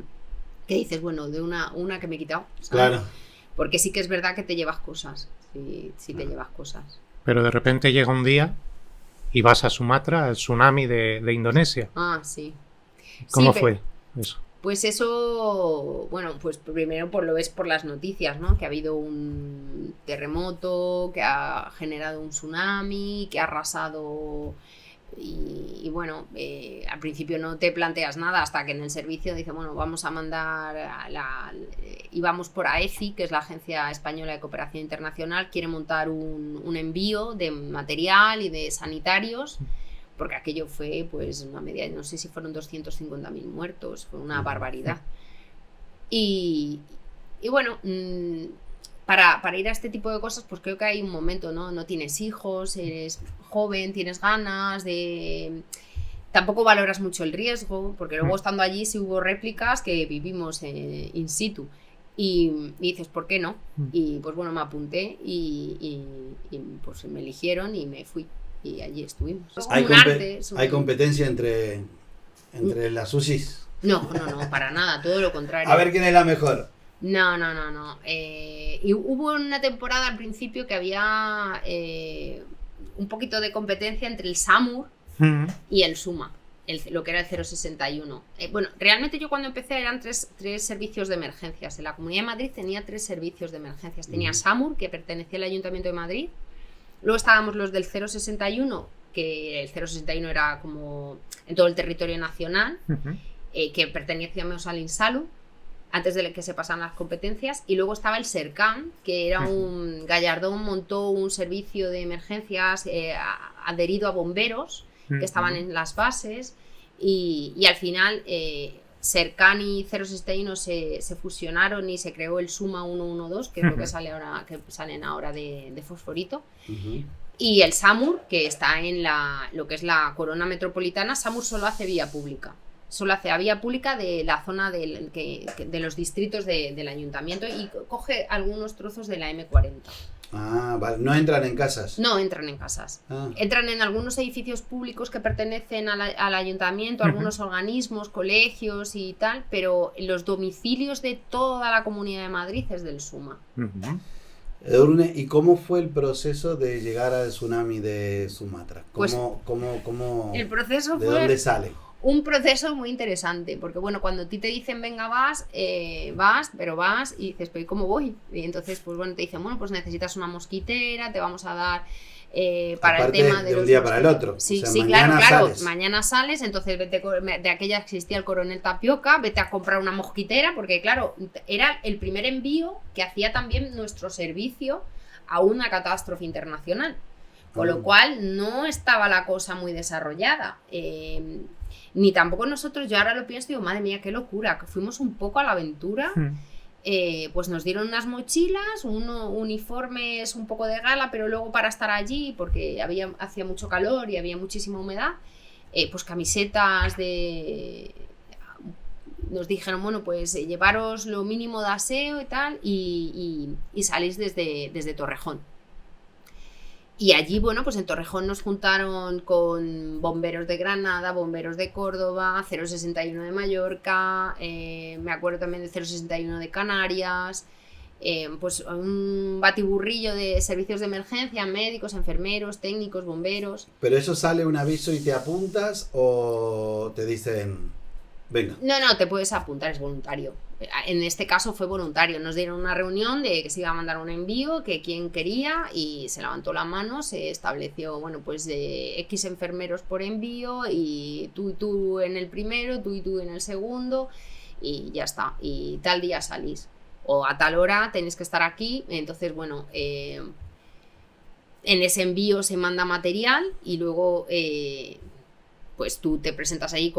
dices, bueno, de una que me he quitado, ¿sabes? Claro. Porque sí que es verdad que te llevas cosas, sí te llevas cosas. Pero de repente llega un día y vas a Sumatra, al tsunami de Indonesia. Ah, sí. ¿Cómo fue eso? Pues eso, bueno, pues primero lo ves por las noticias, ¿no? Que ha habido un terremoto, que ha generado un tsunami, que ha arrasado y bueno, al principio no te planteas nada hasta que en el servicio dice, bueno, vamos a mandar íbamos por AECI, que es la Agencia Española de Cooperación Internacional, quiere montar un envío de material y de sanitarios, porque aquello fue pues una media, no sé si fueron 250.000 muertos, fue una barbaridad. Y bueno, para ir a este tipo de cosas, pues creo que hay un momento, ¿no? No tienes hijos, eres joven, tienes ganas de... Tampoco valoras mucho el riesgo, porque luego estando allí sí hubo réplicas que vivimos in situ. Y dices, ¿por qué no? Y pues bueno, me apunté y pues me eligieron y me fui. Y allí estuvimos. ¿Hay competencia entre las UCIs? No, para nada, todo lo contrario. A ver quién es la mejor. No. Y hubo una temporada al principio que había un poquito de competencia entre el SAMUR y el SUMA, lo que era el 061. Bueno, realmente yo cuando empecé eran tres servicios de emergencias. En la Comunidad de Madrid tenía 3 servicios de emergencias. Tenía SAMUR, que pertenecía al Ayuntamiento de Madrid. Luego estábamos los del 061, que el 061 era como en todo el territorio nacional, que pertenecíamos al INSALU, antes de que se pasaran las competencias. Y luego estaba el SERCAM, que era Gallardón montó un servicio de emergencias adherido a bomberos, que estaban en las bases, y al final SERCAM y 061 se fusionaron y se creó el SUMA 112, que es lo que salen ahora de fosforito. Y el SAMUR, que está en lo que es la corona metropolitana. SAMUR solo hace vía pública. Solo hace vía pública de la zona de los distritos del ayuntamiento y coge algunos trozos de la M40. Ah, vale. ¿No entran en casas? No entran en casas. Entran en algunos edificios públicos que pertenecen al ayuntamiento, algunos organismos, colegios y tal, pero los domicilios de toda la Comunidad de Madrid es del SUMA. Edurne, ¿y cómo fue el proceso de llegar al tsunami de Sumatra? El proceso ¿De fue dónde sale? un proceso muy interesante, porque bueno, cuando a ti te dicen venga vas, pero vas y dices, pero ¿cómo voy? Y entonces pues bueno, te dicen, bueno, pues necesitas una mosquitera, te vamos a dar para aparte el tema de un día para el otro. Sí, o sea, sí, claro, sales. mañana sales, entonces vete, de aquella existía el Coronel Tapioca, vete a comprar una mosquitera, porque claro, era el primer envío que hacía también nuestro servicio a una catástrofe internacional, con lo cual no estaba la cosa muy desarrollada. Ni tampoco nosotros, yo ahora lo pienso y digo, madre mía, qué locura, que fuimos un poco a la aventura. Pues nos dieron unas mochilas, uniformes un poco de gala, pero luego para estar allí, porque hacía mucho calor y había muchísima humedad, pues camisetas nos dijeron, bueno, pues llevaros lo mínimo de aseo y tal, y salís desde Torrejón. Y allí, bueno, pues en Torrejón nos juntaron con bomberos de Granada, bomberos de Córdoba, 061 de Mallorca, me acuerdo también de 061 de Canarias, pues un batiburrillo de servicios de emergencia, médicos, enfermeros, técnicos, bomberos. ¿Pero eso sale un aviso y te apuntas o te dicen, venga? No, te puedes apuntar, es voluntario. En este caso fue voluntario, nos dieron una reunión de que se iba a mandar un envío, que quien quería, y se levantó la mano, se estableció, bueno, pues de X enfermeros por envío, y tú en el primero, tú y tú en el segundo, y ya está, y tal día salís, o a tal hora tenéis que estar aquí. Entonces bueno, en ese envío se manda material y luego pues tú te presentas ahí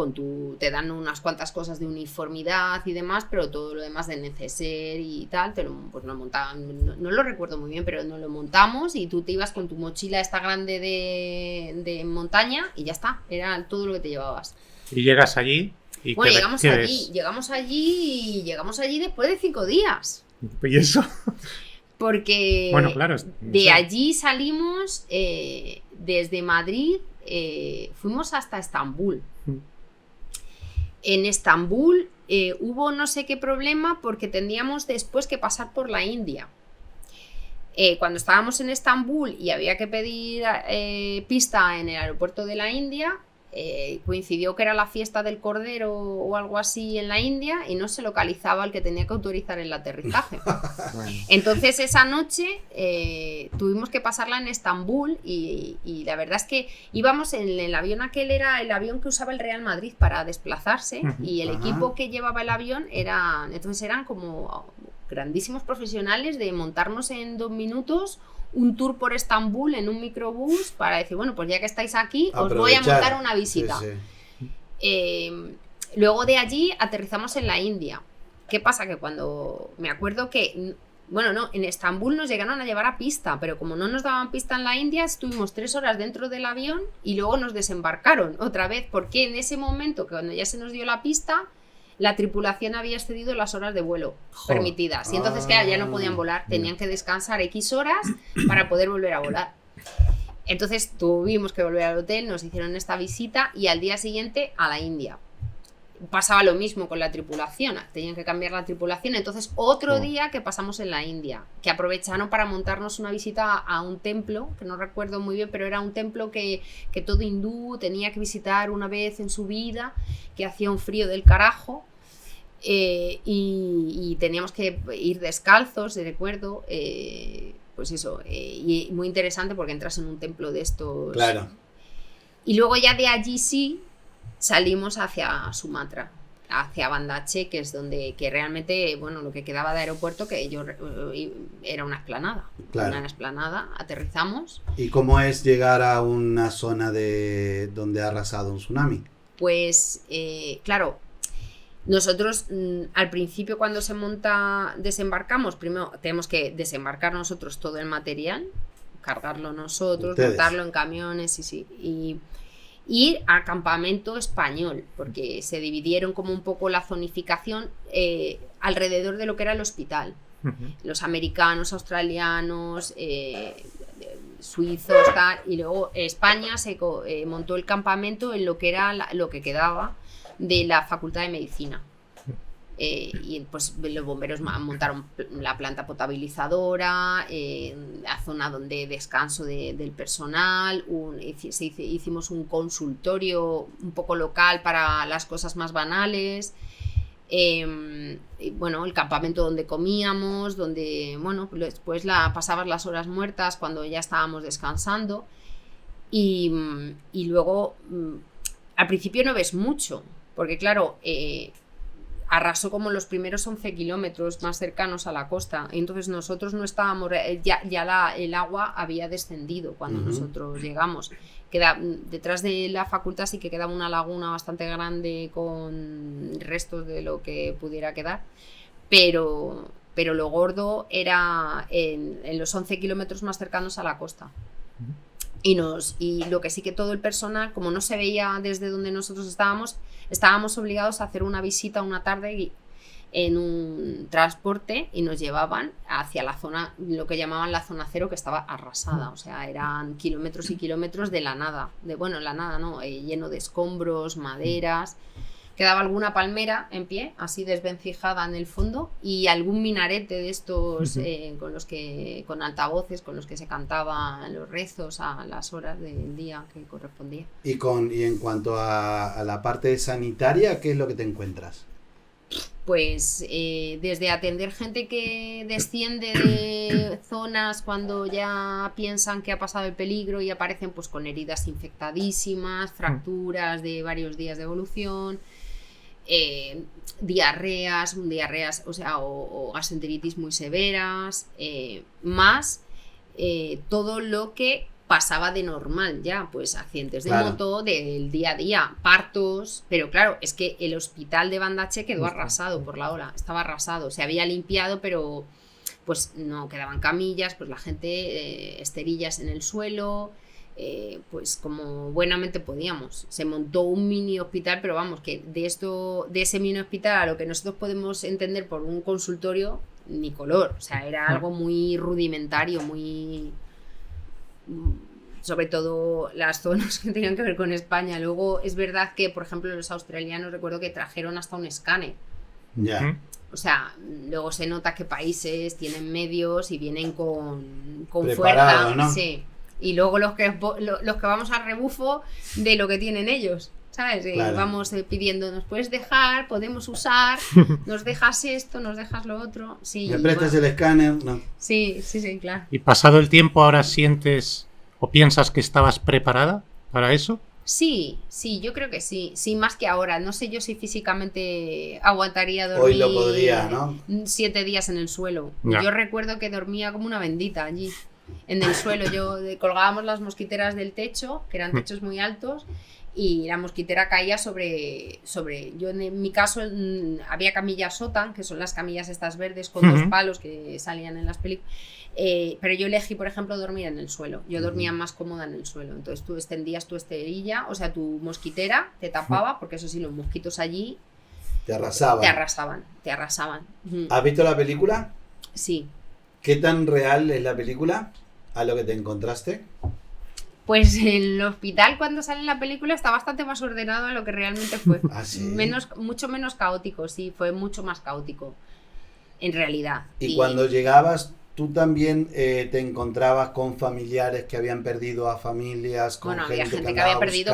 te dan unas cuantas cosas de uniformidad y demás, pero todo lo demás de neceser y tal, pues lo montaban, no lo recuerdo muy bien, pero nos lo montamos y tú te ibas con tu mochila esta grande de montaña y ya está, era todo lo que te llevabas. Y llegas allí y bueno, llegamos allí después de 5 días. ¿Y eso? Porque bueno, claro, de allí salimos desde Madrid. Fuimos hasta Estambul. En Estambul hubo no sé qué problema porque tendríamos después que pasar por la India. Cuando estábamos en Estambul y había que pedir pista en el aeropuerto de la India, coincidió que era la fiesta del Cordero o algo así en la India y no se localizaba el que tenía que autorizar el aterrizaje. Bueno. Entonces esa noche tuvimos que pasarla en Estambul y la verdad es que íbamos en el avión, aquel era el avión que usaba el Real Madrid para desplazarse y el equipo que llevaba el avión eran como grandísimos profesionales de montarnos en 2 minutos un tour por Estambul en un microbús para decir, bueno, pues ya que estáis aquí, os voy a montar una visita. Sí. Luego de allí aterrizamos en la India. ¿Qué pasa? Que cuando me acuerdo que, bueno, no, en Estambul nos llegaron a llevar a pista, pero como no nos daban pista en la India, estuvimos 3 horas dentro del avión y luego nos desembarcaron otra vez, porque en ese momento, que cuando ya se nos dio la pista, la tripulación había excedido las horas de vuelo permitidas. Y entonces, claro, ya no podían volar. Tenían que descansar X horas para poder volver a volar. Entonces tuvimos que volver al hotel, nos hicieron esta visita y al día siguiente a la India. Pasaba lo mismo con la tripulación. Tenían que cambiar la tripulación. Entonces otro día que pasamos en la India, que aprovecharon para montarnos una visita a un templo, que no recuerdo muy bien, pero era un templo que todo hindú tenía que visitar una vez en su vida, que hacía un frío del carajo. Y teníamos que ir descalzos, de recuerdo, pues eso, y muy interesante porque entras en un templo de estos. Claro. Y luego ya de allí sí salimos hacia Sumatra, hacia Banda Aceh, que es donde que realmente, bueno, lo que quedaba de aeropuerto, que era una explanada. Claro. Una explanada, aterrizamos. ¿Y cómo es llegar a una zona donde ha arrasado un tsunami? Pues, claro. Nosotros al principio cuando desembarcamos, primero tenemos que desembarcar nosotros todo el material, cargarlo nosotros, montarlo en camiones y ir al campamento español, porque se dividieron como un poco la zonificación alrededor de lo que era el hospital. Los americanos, australianos, suizos, tal, y luego España se montó el campamento en lo que era lo que quedaba de la Facultad de Medicina. Y pues los bomberos montaron la planta potabilizadora, la zona donde descanso del personal, hicimos un consultorio un poco local para las cosas más banales. Bueno, el campamento donde comíamos, donde, bueno, después pasabas las horas muertas cuando ya estábamos descansando. Y luego, al principio no ves mucho, porque claro, arrasó como los primeros 11 kilómetros más cercanos a la costa. Entonces nosotros no estábamos, el agua había descendido cuando nosotros llegamos. Detrás de la facultad sí que quedaba una laguna bastante grande con restos de lo que pudiera quedar, pero lo gordo era en los 11 kilómetros más cercanos a la costa. Y lo que sí que todo el personal, como no se veía desde donde nosotros estábamos obligados a hacer una visita una tarde en un transporte y nos llevaban hacia la zona, lo que llamaban la zona cero, que estaba arrasada. O sea, eran kilómetros y kilómetros de la nada. Lleno de escombros, maderas. Quedaba alguna palmera en pie, así desvencijada en el fondo, y algún minarete de estos con altavoces, con los que se cantaban los rezos a las horas del día que correspondía. Y en cuanto a la parte sanitaria, ¿qué es lo que te encuentras? Pues desde atender gente que desciende de zonas cuando ya piensan que ha pasado el peligro y aparecen pues con heridas infectadísimas, fracturas de varios días de evolución, diarreas, o gastroenteritis muy severas, más todo lo que pasaba de normal ya, pues accidentes de moto, del día a día, partos, pero claro, es que el hospital de Bandache quedó arrasado por la ola, estaba arrasado, se había limpiado, pero pues no quedaban camillas, pues la gente esterillas en el suelo, pues como buenamente podíamos. Se montó un mini hospital, pero vamos, que de ese mini hospital a lo que nosotros podemos entender por un consultorio, ni color, o sea, era algo muy rudimentario, muy... sobre todo las zonas que tenían que ver con España. Luego es verdad que, por ejemplo, los australianos, recuerdo que trajeron hasta un escáner. Ya. O sea, luego se nota que países tienen medios y vienen con preparado, fuerza, ¿no? Sí. Y luego los que vamos al rebufo de lo que tienen ellos, ¿sabes? Claro. Vamos pidiendo, ¿nos puedes dejar? ¿Podemos usar? ¿Nos dejas esto? ¿Nos dejas lo otro? Sí. ¿Me prestas el escáner? No. Sí, claro. ¿Y pasado el tiempo ahora sientes o piensas que estabas preparada para eso? Sí, yo creo que sí. Sí, más que ahora. No sé yo si físicamente aguantaría dormir. Hoy lo podría, ¿no? 7 días en el suelo. Ya. Yo recuerdo que dormía como una bendita allí, en el suelo. Colgábamos las mosquiteras del techo, que eran techos muy altos, y la mosquitera caía sobre yo en mi caso había camillas Sotan, que son las camillas estas verdes con 2 palos que salían en las películas, pero yo elegí, por ejemplo, dormir en el suelo. Yo dormía más cómoda en el suelo. Entonces tú extendías tu esterilla, o sea, tu mosquitera te tapaba, porque eso sí, los mosquitos allí te arrasaban. ¿Has visto la película? Sí. ¿Qué tan real es la película a lo que te encontraste? Pues el hospital, cuando sale en la película, está bastante más ordenado de lo que realmente fue. ¿Ah, sí? Mucho menos caótico, sí, fue mucho más caótico, en realidad. Y cuando llegabas, tú también te encontrabas con familiares que habían perdido a familias, con había gente que había perdido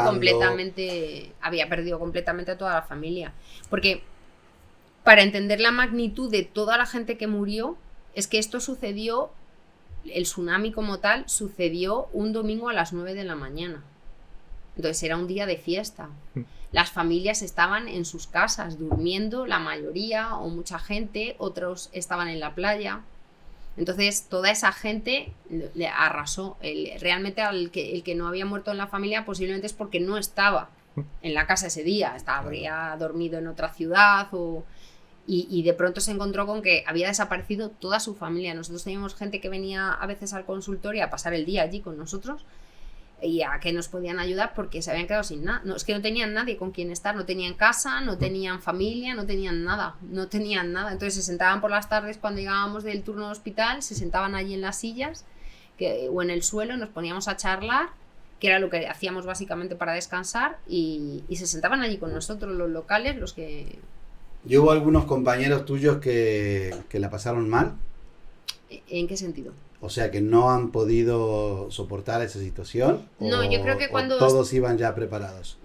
completamente a toda la familia. Porque para entender la magnitud de toda la gente que murió, es que esto sucedió... El tsunami como tal sucedió un domingo a las 9 de la mañana. Entonces era un día de fiesta. Las familias estaban en sus casas durmiendo, la mayoría o mucha gente, otros estaban en la playa. Entonces toda esa gente le arrasó. Realmente el que no había muerto en la familia posiblemente es porque no estaba en la casa ese día. Habría dormido en otra ciudad y de pronto se encontró con que había desaparecido toda su familia. Nosotros teníamos gente que venía a veces al consultorio a pasar el día allí con nosotros y a que nos podían ayudar porque se habían quedado sin nada. No, es que no tenían nadie con quien estar, no tenían casa, no tenían familia, no tenían nada. Entonces se sentaban por las tardes cuando llegábamos del turno de hospital, se sentaban allí en las sillas o en el suelo, nos poníamos a charlar, que era lo que hacíamos básicamente para descansar, y se sentaban allí con nosotros los locales, los que... ¿Y hubo algunos compañeros tuyos que la pasaron mal? ¿En qué sentido? O sea, que no han podido soportar esa situación. No, yo creo que cuando... todos iban ya preparados.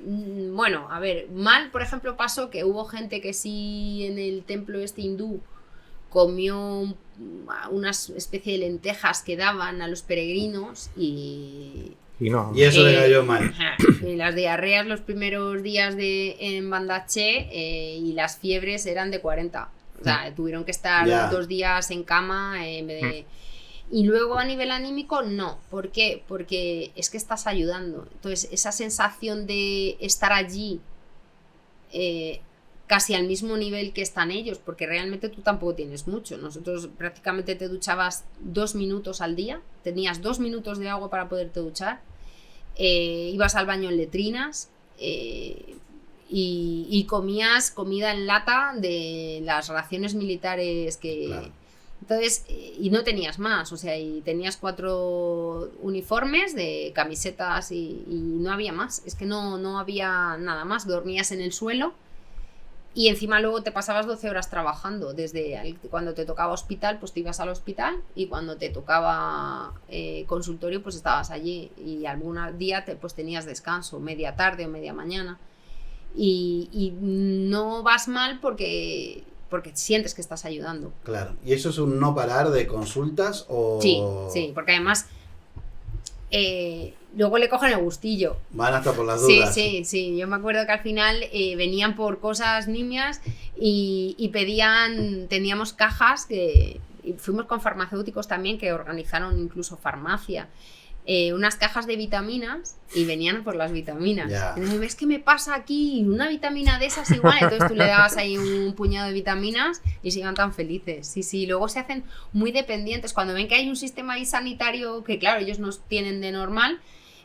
Bueno, a ver, mal, por ejemplo, pasó que hubo gente que sí en el templo hindú comió una especie de lentejas que daban a los peregrinos y eso le cayó mal. Y las diarreas los primeros días en Bandaché y las fiebres eran de 40. O sea, tuvieron que estar 2 días en cama. Y luego a nivel anímico, no. ¿Por qué? Porque es que estás ayudando. Entonces, esa sensación de estar allí casi al mismo nivel que están ellos, porque realmente tú tampoco tienes mucho. Nosotros prácticamente te duchabas 2 minutos al día, tenías 2 minutos de agua para poderte duchar, ibas al baño en letrinas y comías comida en lata de las raciones militares que... Claro. Entonces, y no tenías más, o sea, y tenías 4 uniformes de camisetas y no había más, es que no había nada más, dormías en el suelo y encima luego te pasabas 12 horas trabajando, desde cuando te tocaba hospital, pues te ibas al hospital y cuando te tocaba consultorio, pues estabas allí y algún día pues tenías descanso, media tarde o media mañana y no vas mal porque sientes que estás ayudando. Claro. ¿Y eso es un no parar de consultas o...? Sí, porque además luego le cogen el gustillo. Van hasta por las dudas. Sí. Yo me acuerdo que al final venían por cosas nimias y pedían, teníamos cajas y fuimos con farmacéuticos también que organizaron incluso farmacia. Unas cajas de vitaminas y venían por las vitaminas. ¿Ves qué me pasa aquí? Una vitamina de esas igual. Entonces tú le dabas ahí un puñado de vitaminas y se iban tan felices. Sí. Luego se hacen muy dependientes. Cuando ven que hay un sistema ahí sanitario que, claro, ellos no tienen de normal,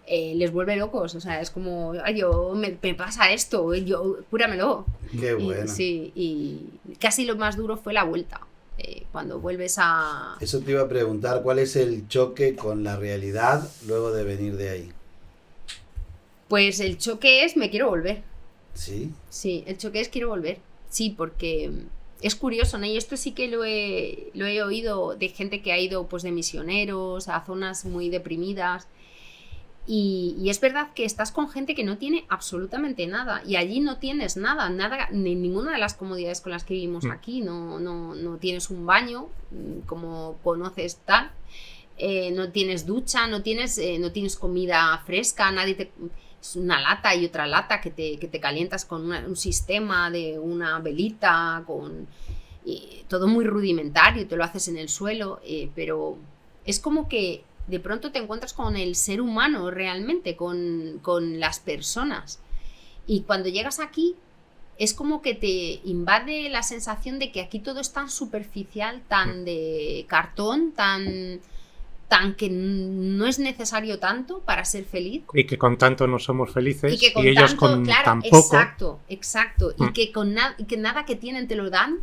les vuelve locos. O sea, es como, me pasa esto, cúramelo. Qué bueno. Y casi lo más duro fue la vuelta. Cuando vuelves a... Eso te iba a preguntar, ¿cuál es el choque con la realidad luego de venir de ahí? Pues el choque es, me quiero volver. ¿Sí? Sí, el choque es, quiero volver. Sí, porque es curioso, ¿no? Y esto sí que lo he oído de gente que ha ido pues de misioneros a zonas muy deprimidas. Y es verdad que estás con gente que no tiene absolutamente nada y allí no tienes nada, ni ninguna de las comodidades con las que vivimos aquí, no tienes un baño como conoces tal, no tienes ducha, no tienes comida fresca, es una lata y otra lata que te calientas con un sistema de una velita, todo muy rudimentario, te lo haces en el suelo, pero es como que de pronto te encuentras con el ser humano realmente, con las personas. Y cuando llegas aquí, es como que te invade la sensación de que aquí todo es tan superficial, tan de cartón, tan que no es necesario tanto para ser feliz. Y que con tanto no somos felices y tanto, ellos con tan poco. Exacto. Y que nada que tienen te lo dan.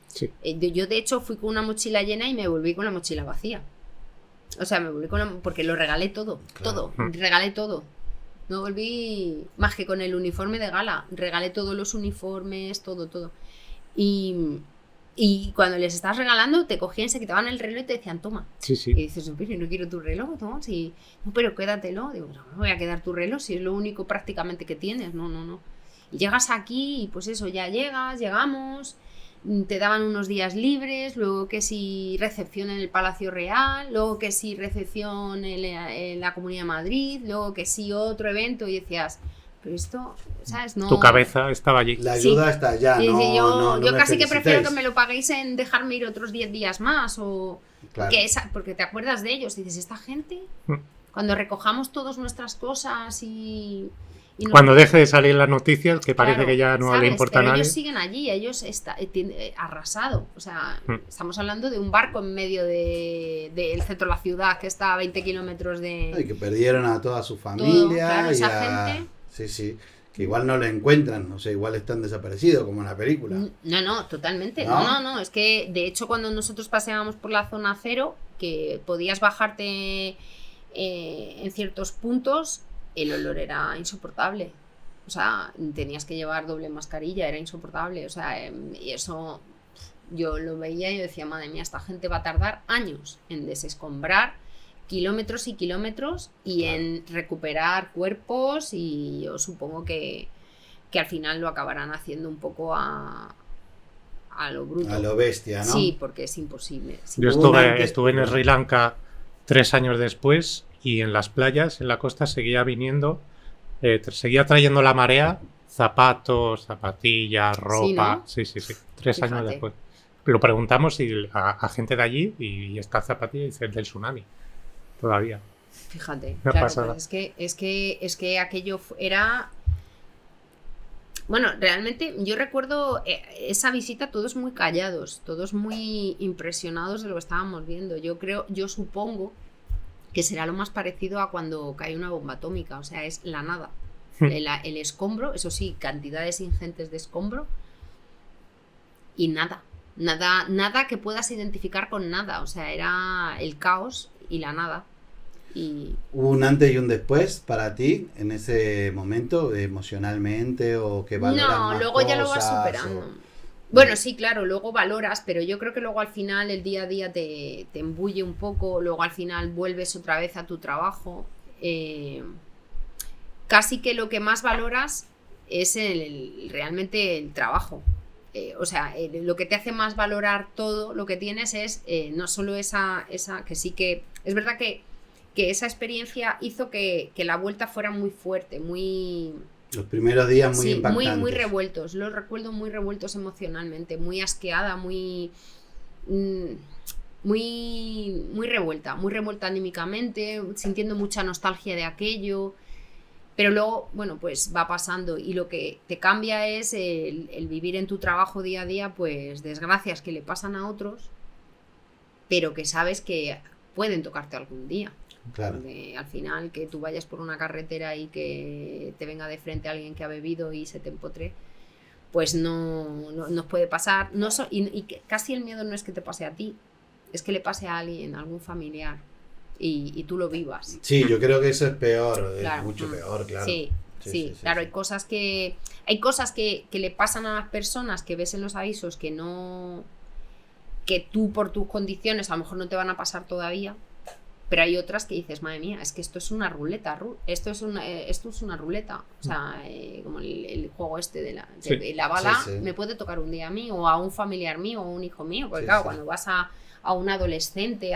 Sí. Yo de hecho fui con una mochila llena y me volví con la mochila vacía. O sea, me volví porque lo regalé todo, regalé todo. No volví más que con el uniforme de gala, regalé todos los uniformes, todo. Y cuando les estás regalando, te cogían, se quitaban el reloj y te decían, toma. Sí. Y dices, pero no quiero tu reloj, ¿no? Sí, no, pero quédatelo. Digo, no me voy a quedar tu reloj si es lo único prácticamente que tienes. No. Y llegas aquí y pues eso, ya llegamos... Te daban unos días libres, luego que si recepción en el Palacio Real, luego que si recepción en la Comunidad de Madrid, luego que si otro evento y decías, pero esto, ¿sabes? No... Tu cabeza estaba allí. La ayuda está allá, sí, no yo casi que prefiero que me lo paguéis en dejarme ir otros 10 días más o... Claro. Porque te acuerdas de ellos y dices, esta gente, cuando recojamos todas nuestras cosas y cuando deje de salir las noticias, que parece que ya no le importa a nadie. Ellos siguen allí, ellos arrasado. O sea, estamos hablando de un barco en medio del centro de la ciudad que está a 20 kilómetros de... Y que perdieron a toda su familia. Claro, esa gente... Sí, que igual no lo encuentran, o sea, igual están desaparecidos, como en la película. No, totalmente. No, es que de hecho cuando nosotros paseábamos por la zona cero, que podías bajarte en ciertos puntos, el olor era insoportable. O sea, tenías que llevar doble mascarilla, era insoportable. O sea, y eso yo lo veía y yo decía, madre mía, esta gente va a tardar años en desescombrar kilómetros y kilómetros y en recuperar cuerpos, y yo supongo que al final lo acabarán haciendo un poco a lo bruto. A lo bestia, ¿no? Sí, porque es imposible. Yo estuve en Sri Lanka 3 años después y en las playas, en la costa, seguía viniendo, seguía trayendo la marea, zapatos, zapatillas, ropa. ¿Sí, ¿no? Sí. 3 años después. Lo preguntamos a gente de allí y esta zapatilla dice del tsunami. Todavía. Fíjate, claro, pues es que aquello era... Bueno, realmente yo recuerdo esa visita, todos muy callados, todos muy impresionados de lo que estábamos viendo. Yo supongo que será lo más parecido a cuando cae una bomba atómica, o sea, es la nada. El escombro, eso sí, cantidades ingentes de escombro y nada que puedas identificar con nada, o sea, era el caos y la nada. ¿Hubo un antes y un después para ti en ese momento, emocionalmente, o que valoras más luego cosas, ya lo vas superando? Bueno, sí, claro, luego valoras, pero yo creo que luego al final el día a día te embulle un poco, luego al final vuelves otra vez a tu trabajo. Casi que lo que más valoras es realmente el trabajo. O sea, lo que te hace más valorar todo lo que tienes es no solo esa que sí que... Es verdad que esa experiencia hizo que la vuelta fuera muy fuerte, muy... Los primeros días muy impactantes. Muy revueltos, los recuerdo muy revueltos emocionalmente, muy asqueada, muy revuelta anímicamente, sintiendo mucha nostalgia de aquello, pero luego, bueno, pues va pasando y lo que te cambia es el vivir en tu trabajo día a día, pues desgracias que le pasan a otros, pero que sabes que pueden tocarte algún día. Claro. Porque al final que tú vayas por una carretera y que te venga de frente alguien que ha bebido y se te empotre, pues no puede pasar. Y casi el miedo no es que te pase a ti, es que le pase a alguien, a algún familiar, y tú lo vivas. Sí, yo creo que eso es peor, claro. Es mucho peor, claro. Sí, claro, sí. Hay cosas que le pasan a las personas que ves en los avisos que tú por tus condiciones a lo mejor no te van a pasar todavía. Pero hay otras que dices, madre mía, es que esto es una ruleta, esto es una ruleta. O sea, como el juego este de la bala, me puede tocar un día a mí, o a un familiar mío, o a un hijo mío. Porque claro, cuando vas a un adolescente,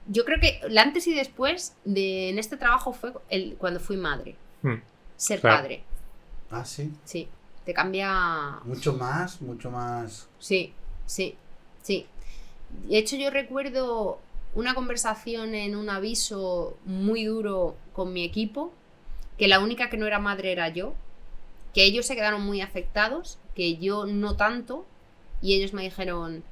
Yo creo que el antes y después en este trabajo fue cuando fui madre. Ser padre. Ah, sí. Sí, te cambia... Mucho más. Sí. De hecho, yo recuerdo una conversación en un aviso muy duro con mi equipo, que la única que no era madre era yo, que ellos se quedaron muy afectados, que yo no tanto, y ellos me dijeron,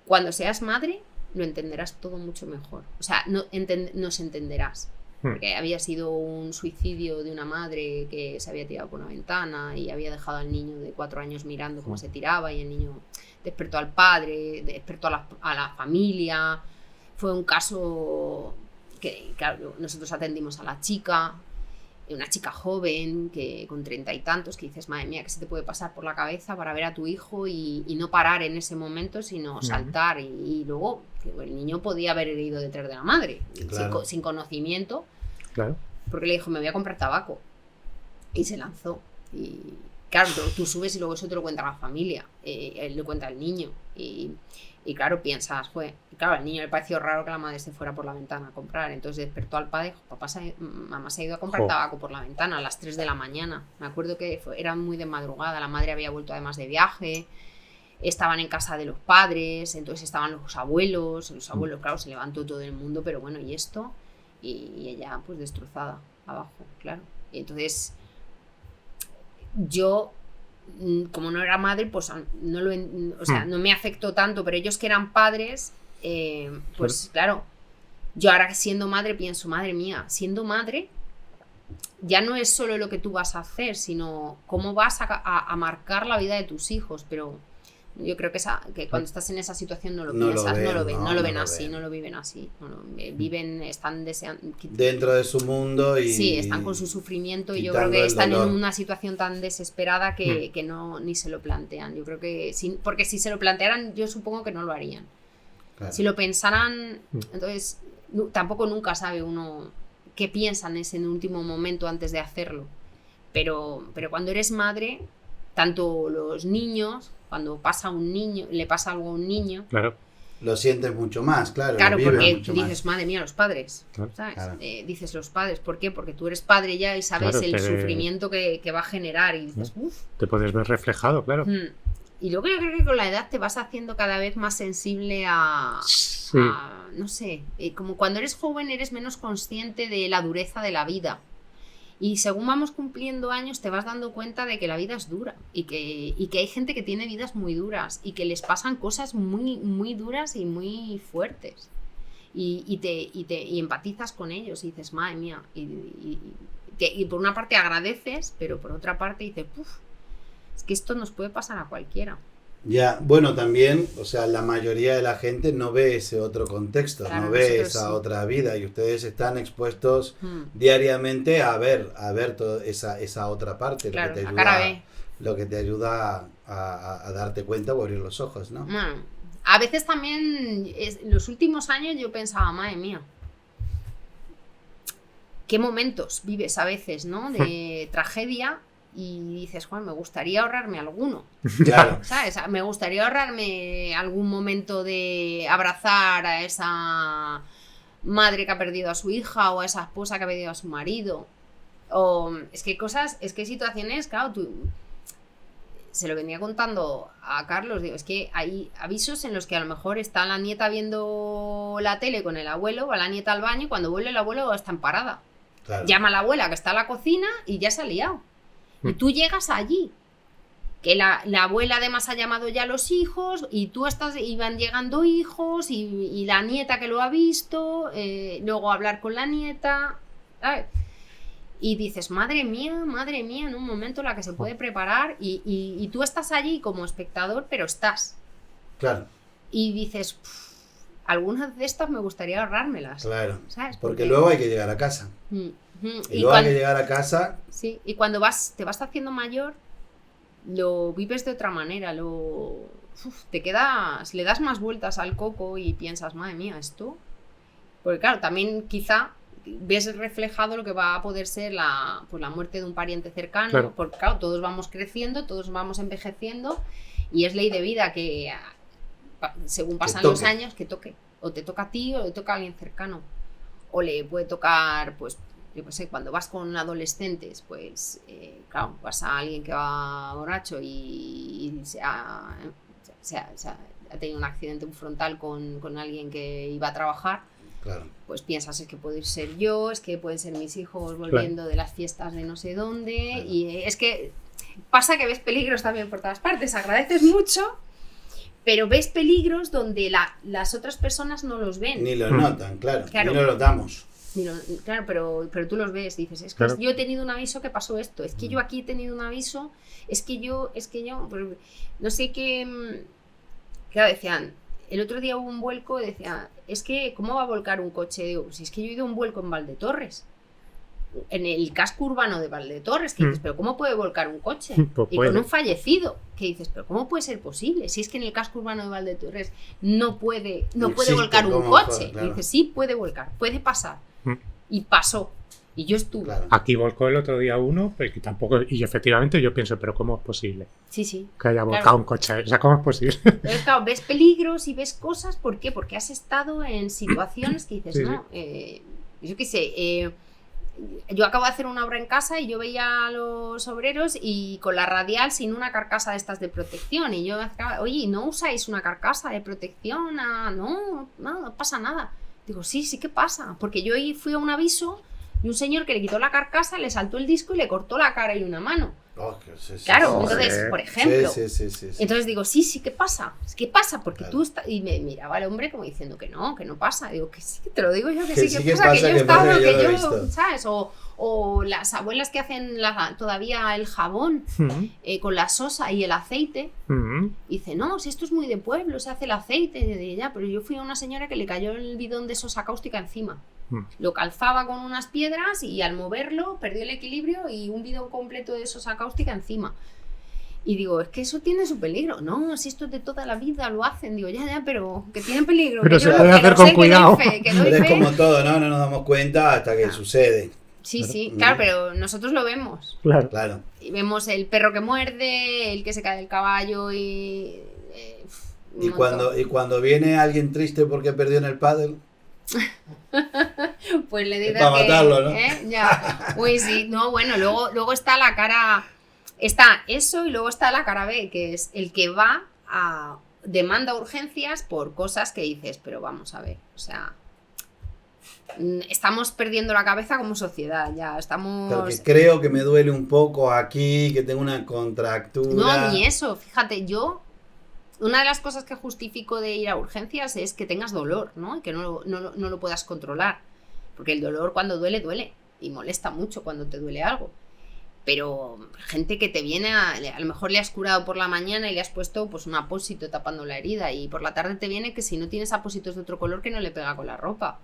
cuando seas madre lo entenderás todo mucho mejor, o sea, nos entenderás, porque había sido un suicidio de una madre que se había tirado por una ventana y había dejado al niño de 4 años mirando cómo se tiraba, y el niño despertó al padre, despertó a la familia. Fue un caso que, claro, nosotros atendimos a la chica, una chica joven que con 30 y tantos, que dices, madre mía, ¿qué se te puede pasar por la cabeza para ver a tu hijo y no parar en ese momento, sino saltar? Y luego que el niño podía haber herido detrás de la madre, claro, sin conocimiento, claro, porque le dijo, me voy a comprar tabaco, y se lanzó. Y claro, tú subes y luego eso te lo cuenta la familia, él lo cuenta al niño, y claro, piensas, claro, al niño le pareció raro que la madre se fuera por la ventana a comprar, entonces despertó al padre, mamá se ha ido a comprar tabaco por la ventana a las 3 de la mañana. Me acuerdo que era muy de madrugada, la madre había vuelto además de viaje, estaban en casa de los padres, entonces estaban los abuelos, claro, se levantó todo el mundo, pero bueno, ¿y esto? Y ella pues destrozada abajo, claro. Y entonces yo, como no era madre, pues no me afectó tanto, pero ellos que eran padres, pues claro, yo ahora siendo madre pienso, madre mía, siendo madre ya no es solo lo que tú vas a hacer, sino cómo vas a marcar la vida de tus hijos, pero Yo creo que cuando estás en esa situación no lo piensas, no lo ven así, no lo viven así. Viven, están deseando... Dentro de su mundo y... Sí, están con su sufrimiento y yo creo que están en una situación tan desesperada que ni se lo plantean. Yo creo que... porque si se lo plantearan, yo supongo que no lo harían. Claro. Si lo pensaran, entonces tampoco nunca sabe uno qué piensan en ese último momento antes de hacerlo. Pero cuando eres madre, tanto los niños... Cuando le pasa algo a un niño, claro, lo sientes mucho más, claro. Claro, porque dices, madre mía, los padres, ¿sabes? Claro. Dices los padres, ¿por qué? Porque tú eres padre ya y sabes el sufrimiento que va a generar y dices, uff. Te puedes ver reflejado, claro. Y luego yo creo que con la edad te vas haciendo cada vez más sensible a no sé, como cuando eres joven eres menos consciente de la dureza de la vida. Y según vamos cumpliendo años te vas dando cuenta de que la vida es dura y que hay gente que tiene vidas muy duras y que les pasan cosas muy, muy duras y muy fuertes. Y empatizas con ellos y dices, madre mía. Y por una parte agradeces, pero por otra parte dices, es que esto nos puede pasar a cualquiera. Ya, bueno, también, o sea, la mayoría de la gente no ve ese otro contexto, claro, no ve esa otra vida y ustedes están expuestos diariamente a ver toda esa otra parte, claro, lo que te ayuda a darte cuenta o abrir los ojos, ¿no? A veces también, en los últimos años yo pensaba, madre mía, qué momentos vives a veces, ¿no? De tragedia. Y dices, Juan, me gustaría ahorrarme alguno. Claro. ¿Sabes? Me gustaría ahorrarme algún momento de abrazar a esa madre que ha perdido a su hija o a esa esposa que ha perdido a su marido. O es que situaciones, claro, se lo venía contando a Carlos, digo, es que hay avisos en los que a lo mejor está la nieta viendo la tele con el abuelo, va la nieta al baño y cuando vuelve el abuelo está en parada. Claro. Llama a la abuela que está en la cocina y ya se ha liado. Y tú llegas allí, que la abuela además ha llamado ya a los hijos y van llegando hijos y la nieta que lo ha visto, luego hablar con la nieta, ¿sabes? Y dices, madre mía, en un momento en la que se puede preparar y tú estás allí como espectador, pero estás. Claro. Y dices, algunas de estas me gustaría ahorrármelas. Claro, ¿sabes? porque luego hay que llegar a casa. Y luego hay que llegar a casa. Sí, y cuando te vas haciendo mayor, lo vives de otra manera, le das más vueltas al coco y piensas, madre mía, esto. Porque claro, también quizá ves reflejado lo que va a poder ser la muerte de un pariente cercano, claro. Porque claro, todos vamos creciendo, todos vamos envejeciendo y es ley de vida que según pasan los años que toque, o te toca a ti o le toca a alguien cercano, o le puede tocar, pues yo qué sé, cuando vas con adolescentes, pues claro, vas a alguien que va borracho y ha tenido un accidente frontal con alguien que iba a trabajar, claro. Pues piensas, es que puedo ser yo, es que pueden ser mis hijos volviendo claro. De las fiestas de no sé dónde, claro. Y es que pasa que ves peligros también por todas partes, agradeces mucho, pero ves peligros donde las otras personas no los ven. Ni los notan, claro. Ni los notamos. Claro, pero tú los ves, dices, es que claro. Yo he tenido un aviso que pasó esto, es que yo aquí he tenido un aviso, es que yo, no sé qué, claro, decían, el otro día hubo un vuelco, decía, es que, ¿cómo va a volcar un coche? Digo, si es que yo he ido a un vuelco en Valdetorres, en el casco urbano de Valdetorres, que dices, pero ¿cómo puede volcar un coche? Pues y con un fallecido, que dices, pero ¿cómo puede ser posible? Si es que en el casco urbano de Valdetorres no puede volcar un coche, claro. Y dices, sí, puede volcar, puede pasar. Y pasó. Y yo estuve. Claro. Aquí volcó el otro día uno, pero que tampoco. Y efectivamente yo pienso, pero ¿cómo es posible? Sí. Que haya volcado claro. Un coche. O sea, ¿cómo es posible? Pero, claro, ves peligros y ves cosas. ¿Por qué? Porque has estado en situaciones que dices, sí, no. Yo qué sé. Yo acabo de hacer una obra en casa y yo veía a los obreros y con la radial sin una carcasa de estas de protección. Y yo, oye, ¿no usáis una carcasa de protección? No pasa nada. Digo, sí que pasa, porque yo fui a un aviso y un señor que le quitó la carcasa, le saltó el disco y le cortó la cara y una mano. Claro, entonces, por ejemplo. Sí. Entonces digo, sí, ¿qué pasa? ¿Qué pasa? Porque tú estás... Y me miraba el hombre como diciendo que no pasa. Digo, que sí, que te lo digo yo, que sí, que pasa, que yo he estado, que yo, ¿sabes? O las abuelas que hacen todavía el jabón con la sosa y el aceite. Dice, no, si esto es muy de pueblo, se hace el aceite. Y digo, ya, pero yo fui a una señora que le cayó el bidón de sosa cáustica encima. Lo calzaba con unas piedras y al moverlo perdió el equilibrio y un bidón completo de sosa cáustica encima. Y digo, es que eso tiene su peligro. No, si esto es de toda la vida lo hacen. Digo, ya, pero que tiene peligro. Pero que se yo puede hacer con cuidado. Pero es como todo, ¿no? No nos damos cuenta hasta que sucede. Sí, claro, pero nosotros lo vemos. Claro. Y vemos el perro que muerde, el que se cae del caballo y... Y cuando viene alguien triste porque perdió en el pádel... pues le digo para matarlo, ¿no? Ya. Uy, sí, no, bueno, luego está la cara, está eso y luego está la cara B, que es el que va a demanda urgencias por cosas que dices, pero vamos a ver, o sea, estamos perdiendo la cabeza como sociedad, ya estamos... Porque creo que me duele un poco aquí, que tengo una contractura... No, ni eso, fíjate, una de las cosas que justifico de ir a urgencias es que tengas dolor, ¿no? Y que no lo puedas controlar. Porque el dolor cuando duele y molesta mucho cuando te duele algo. Pero gente que te viene a lo mejor le has curado por la mañana y le has puesto pues un apósito tapando la herida y por la tarde te viene que si no tienes apósitos de otro color que no le pega con la ropa.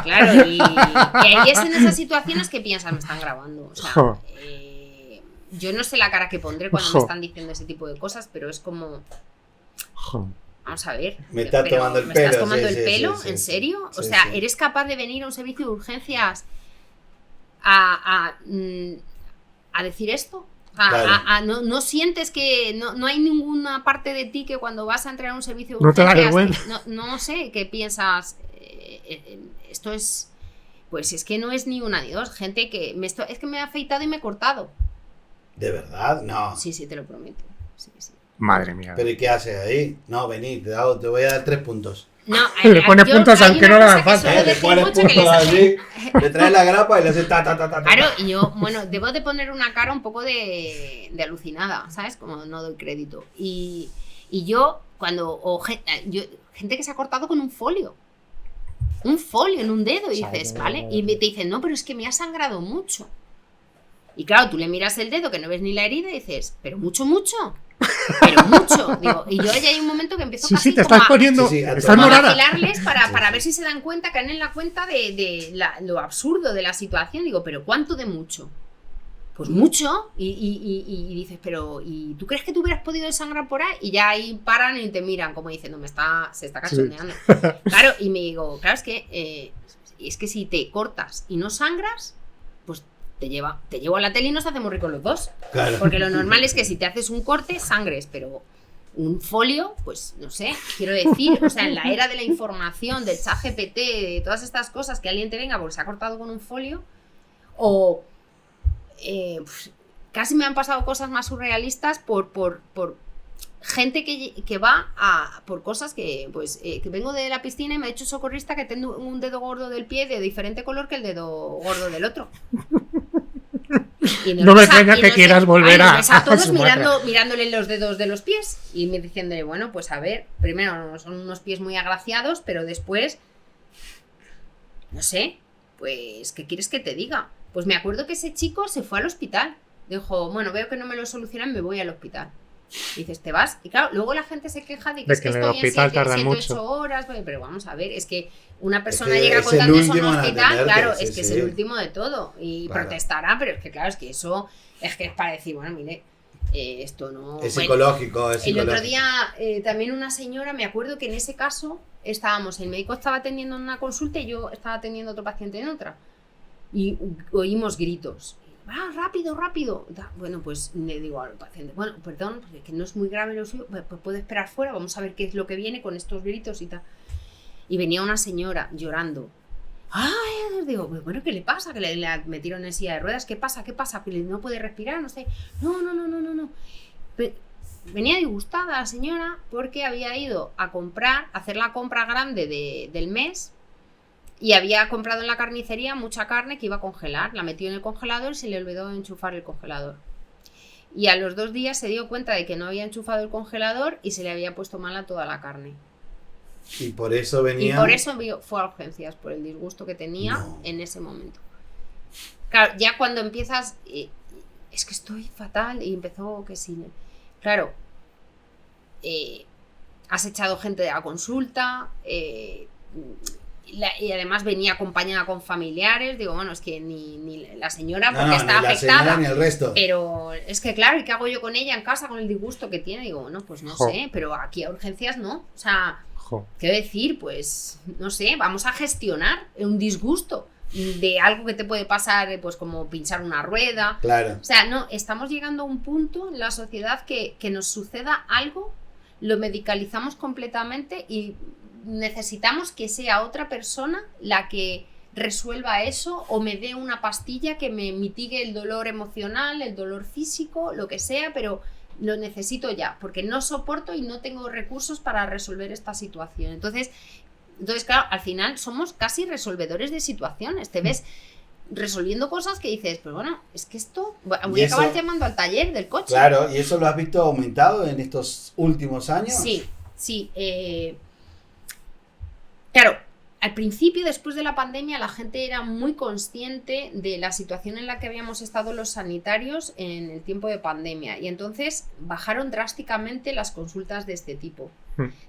Claro, y ahí es en esas situaciones que piensas, me están grabando. O sea, yo no sé la cara que pondré cuando me están diciendo ese tipo de cosas, pero es como... Vamos a ver. ¿Me estás tomando el pelo? ¿Me estás tomando el pelo? Sí, ¿En serio? Sí, o sea, sí. ¿eres capaz de venir a un servicio de urgencias a decir esto? Claro. ¿No sientes que no hay ninguna parte de ti que cuando vas a entrar a un servicio de No te da urgencias... vergüenza. No sé, ¿qué piensas? Esto es... Pues es que no es ni una ni dos. Gente que... es que me he afeitado y me he cortado. ¿De verdad? No. Sí, te lo prometo. Sí. Madre mía. ¿Pero y qué haces ahí? No, vení, te voy a dar 3 puntos. No, le pone puntos aunque no le hagan falta. Le pones puntos allí, le traes la grapa y le haces ta. Claro, y yo, bueno, debo de poner una cara un poco de alucinada, ¿sabes? Como no doy crédito. Y yo, gente que se ha cortado con un folio en un dedo, y dices, ¿vale? Y te dicen, no, pero es que me ha sangrado mucho. Y claro, tú le miras el dedo que no ves ni la herida y dices, pero mucho. Pero mucho. Digo, y yo ya hay un momento que empiezo casi te estás poniendo... estás morada. A vacilarles para ver si se dan cuenta, caen en la cuenta de lo absurdo de la situación. Digo, pero ¿cuánto de mucho? Pues mucho. Y dices, pero ¿y tú crees que tú hubieras podido desangrar por ahí? Y ya ahí paran y te miran como diciendo, se está cachondeando. Sí. Claro, y me digo, claro, es que si te cortas y no sangras, pues te llevo a la tele y nos hacemos ricos los dos. Claro. Porque lo normal es que si te haces un corte, sangres, pero un folio, pues no sé, quiero decir, o sea, en la era de la información, del ChatGPT, de todas estas cosas, que alguien te venga porque se ha cortado con un folio, o pues, casi me han pasado cosas más surrealistas por gente que va por cosas que, pues, que vengo de la piscina y me he hecho socorrista que tengo un dedo gordo del pie de diferente color que el dedo gordo del otro. Y no me extraña que quieras volver a todos mirándole los dedos de los pies y me diciéndole, bueno, pues a ver, primero son unos pies muy agraciados, pero después, no sé, pues, ¿qué quieres que te diga? Pues me acuerdo que ese chico se fue al hospital. Dijo, bueno, veo que no me lo solucionan, me voy al hospital. Y dices, te vas. Y claro, luego la gente se queja de que estoy en 7-8 horas. Pero vamos a ver, es que una persona llega contando eso en un hospital, claro, es que es el último de todo. Y claro, protestará, pero es que claro, es que eso es para decir, bueno, mire, esto no... Es psicológico, es psicológico. El otro día también una señora, me acuerdo que en ese caso el médico estaba atendiendo en una consulta y yo estaba atendiendo a otro paciente en otra. Y oímos gritos. Rápido. Bueno, pues le digo al paciente, bueno, perdón, que no es muy grave lo suyo, pues puede esperar fuera, vamos a ver qué es lo que viene con estos gritos y tal. Y venía una señora llorando. Ay, digo, bueno, ¿qué le pasa? Que le metieron en silla de ruedas, ¿qué pasa? Que no puede respirar, no sé. No. Venía disgustada la señora porque había ido a hacer la compra grande del mes Y había comprado en la carnicería mucha carne que iba a congelar. La metió en el congelador y se le olvidó enchufar el congelador. Y a los 2 días se dio cuenta de que no había enchufado el congelador y se le había puesto mala toda la carne. Y por eso venía... Y por eso fue a urgencias, por el disgusto que tenía en ese momento. Claro, ya cuando empiezas... es que estoy fatal. Y empezó que sí. Claro. Has echado gente de la consulta. Y además venía acompañada con familiares. Digo, bueno, es que ni la señora, porque está afectada. Señora, ni el resto. Pero es que claro, ¿y qué hago yo con ella en casa con el disgusto que tiene? Digo, bueno, pues no sé, pero aquí a urgencias no. O sea, ¿qué decir? Pues no sé, vamos a gestionar un disgusto de algo que te puede pasar, pues como pinchar una rueda. Claro. O sea, no, estamos llegando a un punto en la sociedad que nos suceda algo, lo medicalizamos completamente y necesitamos que sea otra persona la que resuelva eso o me dé una pastilla que me mitigue el dolor emocional, el dolor físico, lo que sea, pero lo necesito ya, porque no soporto y no tengo recursos para resolver esta situación. Entonces, claro, al final somos casi resolvedores de situaciones. Te ves resolviendo cosas que dices, pero bueno, es que esto... Voy a acabar llamando al taller del coche. Claro, ¿y eso lo has visto aumentado en estos últimos años? Sí. Claro, al principio, después de la pandemia, la gente era muy consciente de la situación en la que habíamos estado los sanitarios en el tiempo de pandemia y entonces bajaron drásticamente las consultas de este tipo.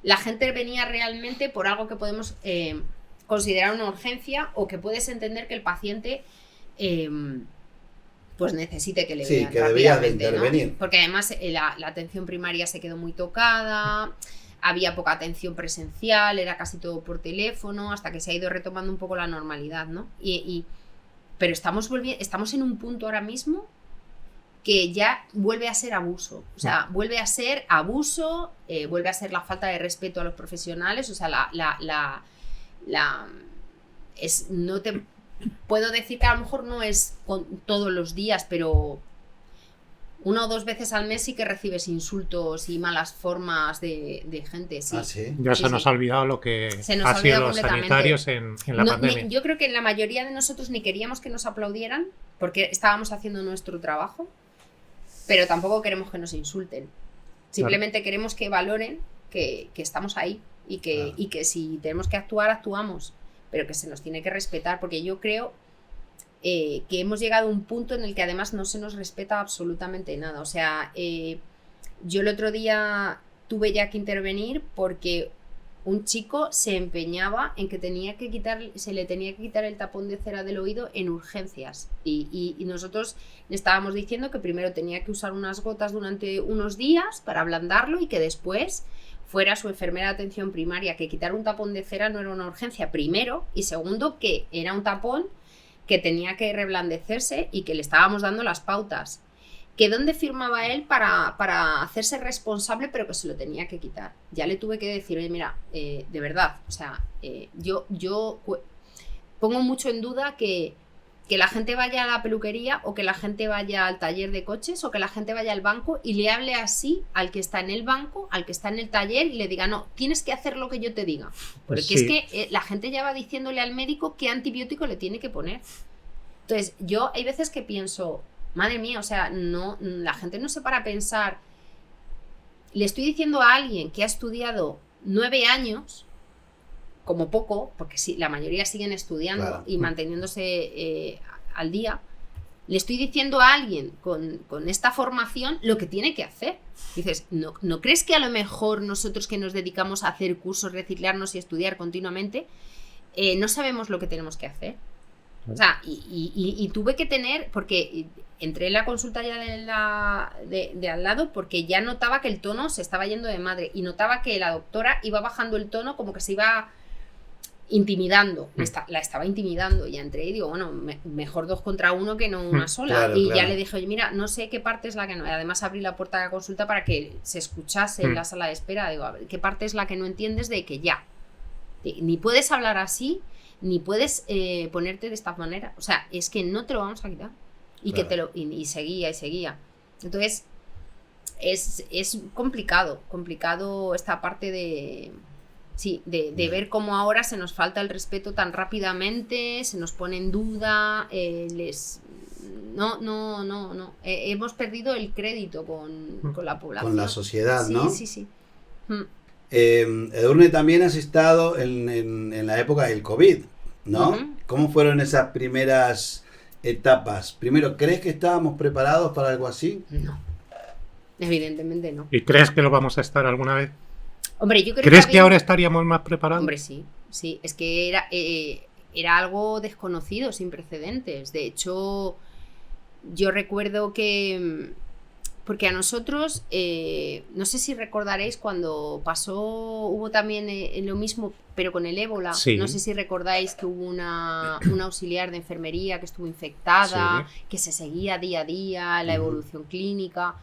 La gente venía realmente por algo que podemos considerar una urgencia o que puedes entender que el paciente pues necesite que le vean rápidamente, que debías de intervenir, ¿no? Porque además la atención primaria se quedó muy tocada. Había poca atención presencial, era casi todo por teléfono, hasta que se ha ido retomando un poco la normalidad, ¿no? Pero estamos en un punto ahora mismo que ya vuelve a ser abuso. O sea, vuelve a ser abuso, vuelve a ser la falta de respeto a los profesionales. O sea, no te puedo decir que a lo mejor no es todos los días, pero 1 o 2 veces al mes sí que recibes insultos y malas formas de gente. Sí. ¿Ah, sí? Ya se nos ha olvidado lo que ha sido los sanitarios en la pandemia. Yo creo que la mayoría de nosotros ni queríamos que nos aplaudieran porque estábamos haciendo nuestro trabajo, pero tampoco queremos que nos insulten. Simplemente queremos que valoren que estamos ahí y que si tenemos que actuar, actuamos, pero que se nos tiene que respetar, porque yo creo... que hemos llegado a un punto en el que además no se nos respeta absolutamente nada. O sea, yo el otro día tuve ya que intervenir porque un chico se empeñaba en que se le tenía que quitar el tapón de cera del oído en urgencias y nosotros le estábamos diciendo que primero tenía que usar unas gotas durante unos días para ablandarlo y que después fuera su enfermera de atención primaria, que quitar un tapón de cera no era una urgencia, primero, y segundo, que era un tapón que tenía que reblandecerse y que le estábamos dando las pautas. Que dónde firmaba él para hacerse responsable, pero que se lo tenía que quitar. Ya le tuve que decir, oye, mira, de verdad, o sea, yo pongo mucho en duda que la gente vaya a la peluquería o que la gente vaya al taller de coches o que la gente vaya al banco y le hable así al que está en el banco, al que está en el taller y le diga, no, tienes que hacer lo que yo te diga. Porque sí. Es que la gente ya va diciéndole al médico qué antibiótico le tiene que poner. Entonces, yo hay veces que pienso, madre mía, o sea, no, la gente no se para a pensar, le estoy diciendo a alguien que ha estudiado 9 años, como poco, porque sí, la mayoría siguen estudiando, claro, y manteniéndose al día, le estoy diciendo a alguien con esta formación lo que tiene que hacer. Dices, ¿no crees que a lo mejor nosotros que nos dedicamos a hacer cursos, reciclarnos y estudiar continuamente, no sabemos lo que tenemos que hacer? O sea, y tuve que tener, porque entré en la consulta ya de al lado porque ya notaba que el tono se estaba yendo de madre y notaba que la doctora iba bajando el tono como que se iba intimidando, la estaba intimidando. Y ya entré y digo, bueno, mejor 2 contra 1 que no una sola. Claro, y claro, ya le dije, oye, mira, no sé qué parte es la que no. Además abrí la puerta de la consulta para que se escuchase en la sala de espera. Digo, a ver, ¿qué parte es la que no entiendes de que ya? Ni puedes hablar así, ni puedes ponerte de esta manera. O sea, es que no te lo vamos a quitar. Y claro, que y seguía y seguía. Entonces, es complicado esta parte de Sí, de ver cómo ahora se nos falta el respeto tan rápidamente, se nos pone en duda, no. Hemos perdido el crédito con la población. Con la sociedad, sí, ¿no? Sí. Edurne, también has estado en la época del COVID, ¿no? Uh-huh. ¿Cómo fueron esas primeras etapas? Primero, ¿crees que estábamos preparados para algo así? No, evidentemente no. ¿Y crees que lo vamos a estar alguna vez? Hombre, yo creo ¿Crees que ahora estaríamos más preparados? Hombre, sí. Es que era algo desconocido, sin precedentes. De hecho, yo recuerdo que... Porque a nosotros, no sé si recordaréis cuando hubo también lo mismo, pero con el ébola. Sí. No sé si recordáis que hubo una auxiliar de enfermería que estuvo infectada, sí, que se seguía día a día la evolución clínica.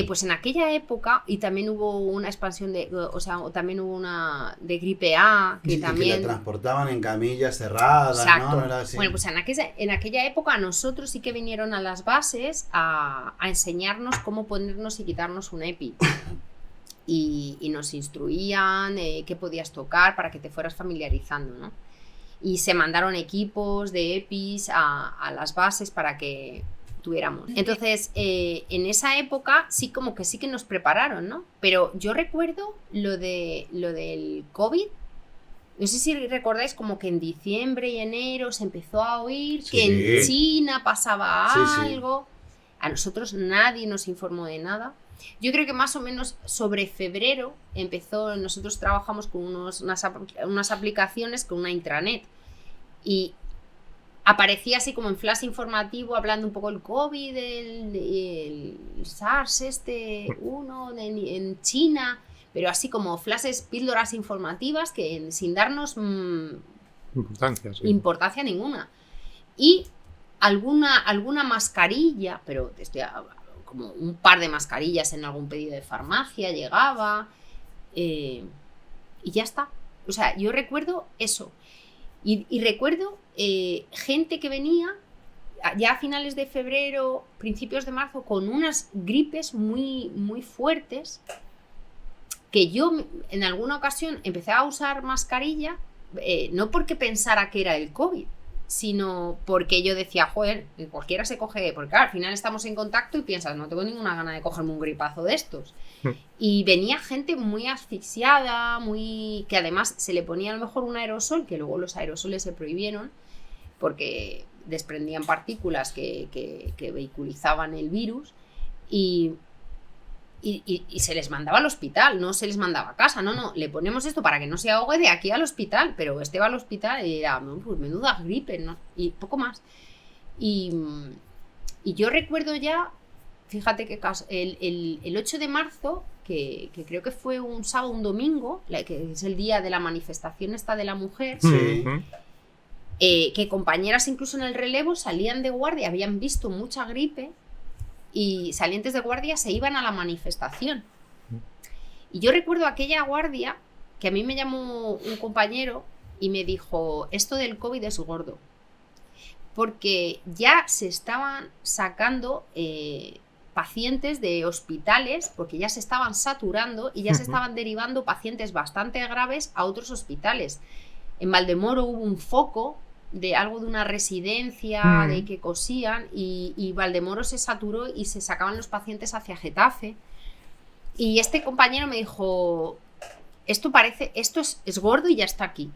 Pues en aquella época, y también hubo una expansión también hubo una de gripe A, que sí, también... que la transportaban en camillas cerradas, exacto, ¿no? Era así. Bueno, pues en aquella época nosotros sí que vinieron a las bases a enseñarnos cómo ponernos y quitarnos un EPI. Y nos instruían qué podías tocar para que te fueras familiarizando, ¿no? Y se mandaron equipos de EPIs a las bases para que tuviéramos. Entonces, en esa época sí que nos prepararon, ¿no? Pero yo recuerdo lo del COVID. No sé si recordáis como que en diciembre y enero se empezó a oír que en China pasaba algo. Sí. A nosotros nadie nos informó de nada. Yo creo que más o menos sobre febrero nosotros trabajamos con unas aplicaciones con una intranet. Y aparecía así como en flash informativo hablando un poco del COVID, el SARS en China, pero así como flashes, píldoras informativas que sin darnos importancia ninguna. Y alguna mascarilla, pero como un par de mascarillas en algún pedido de farmacia llegaba y ya está. O sea, yo recuerdo eso. Y recuerdo gente que venía ya a finales de febrero, principios de marzo, con unas gripes muy, muy fuertes, que yo en alguna ocasión empecé a usar mascarilla, no porque pensara que era el COVID, sino porque yo decía, joder, cualquiera se coge, porque claro, al final estamos en contacto y piensas, no tengo ninguna gana de cogerme un gripazo de estos. Y venía gente muy asfixiada, que además se le ponía a lo mejor un aerosol, que luego los aerosoles se prohibieron, porque desprendían partículas que vehiculizaban el virus, y se les mandaba al hospital, no se les mandaba a casa, no, le ponemos esto para que no se ahogue de aquí al hospital, pero va al hospital y era, pues menuda gripe, ¿no? Y poco más. Y yo recuerdo ya, fíjate qué caso, el 8 de marzo, que creo que fue un sábado, un domingo, que es el día de la manifestación esta de la mujer, sí. Que compañeras incluso en el relevo salían de guardia, habían visto mucha gripe, y salientes de guardia se iban a la manifestación. Y yo recuerdo aquella guardia que a mí me llamó un compañero y me dijo, esto del COVID es gordo, porque ya se estaban sacando pacientes de hospitales, porque ya se estaban saturando y ya se estaban derivando pacientes bastante graves a otros hospitales. En Valdemoro hubo un foco de algo de una residencia de que cosían y Valdemoro se saturó y se sacaban los pacientes hacia Getafe, y este compañero me dijo, esto es gordo y ya está aquí,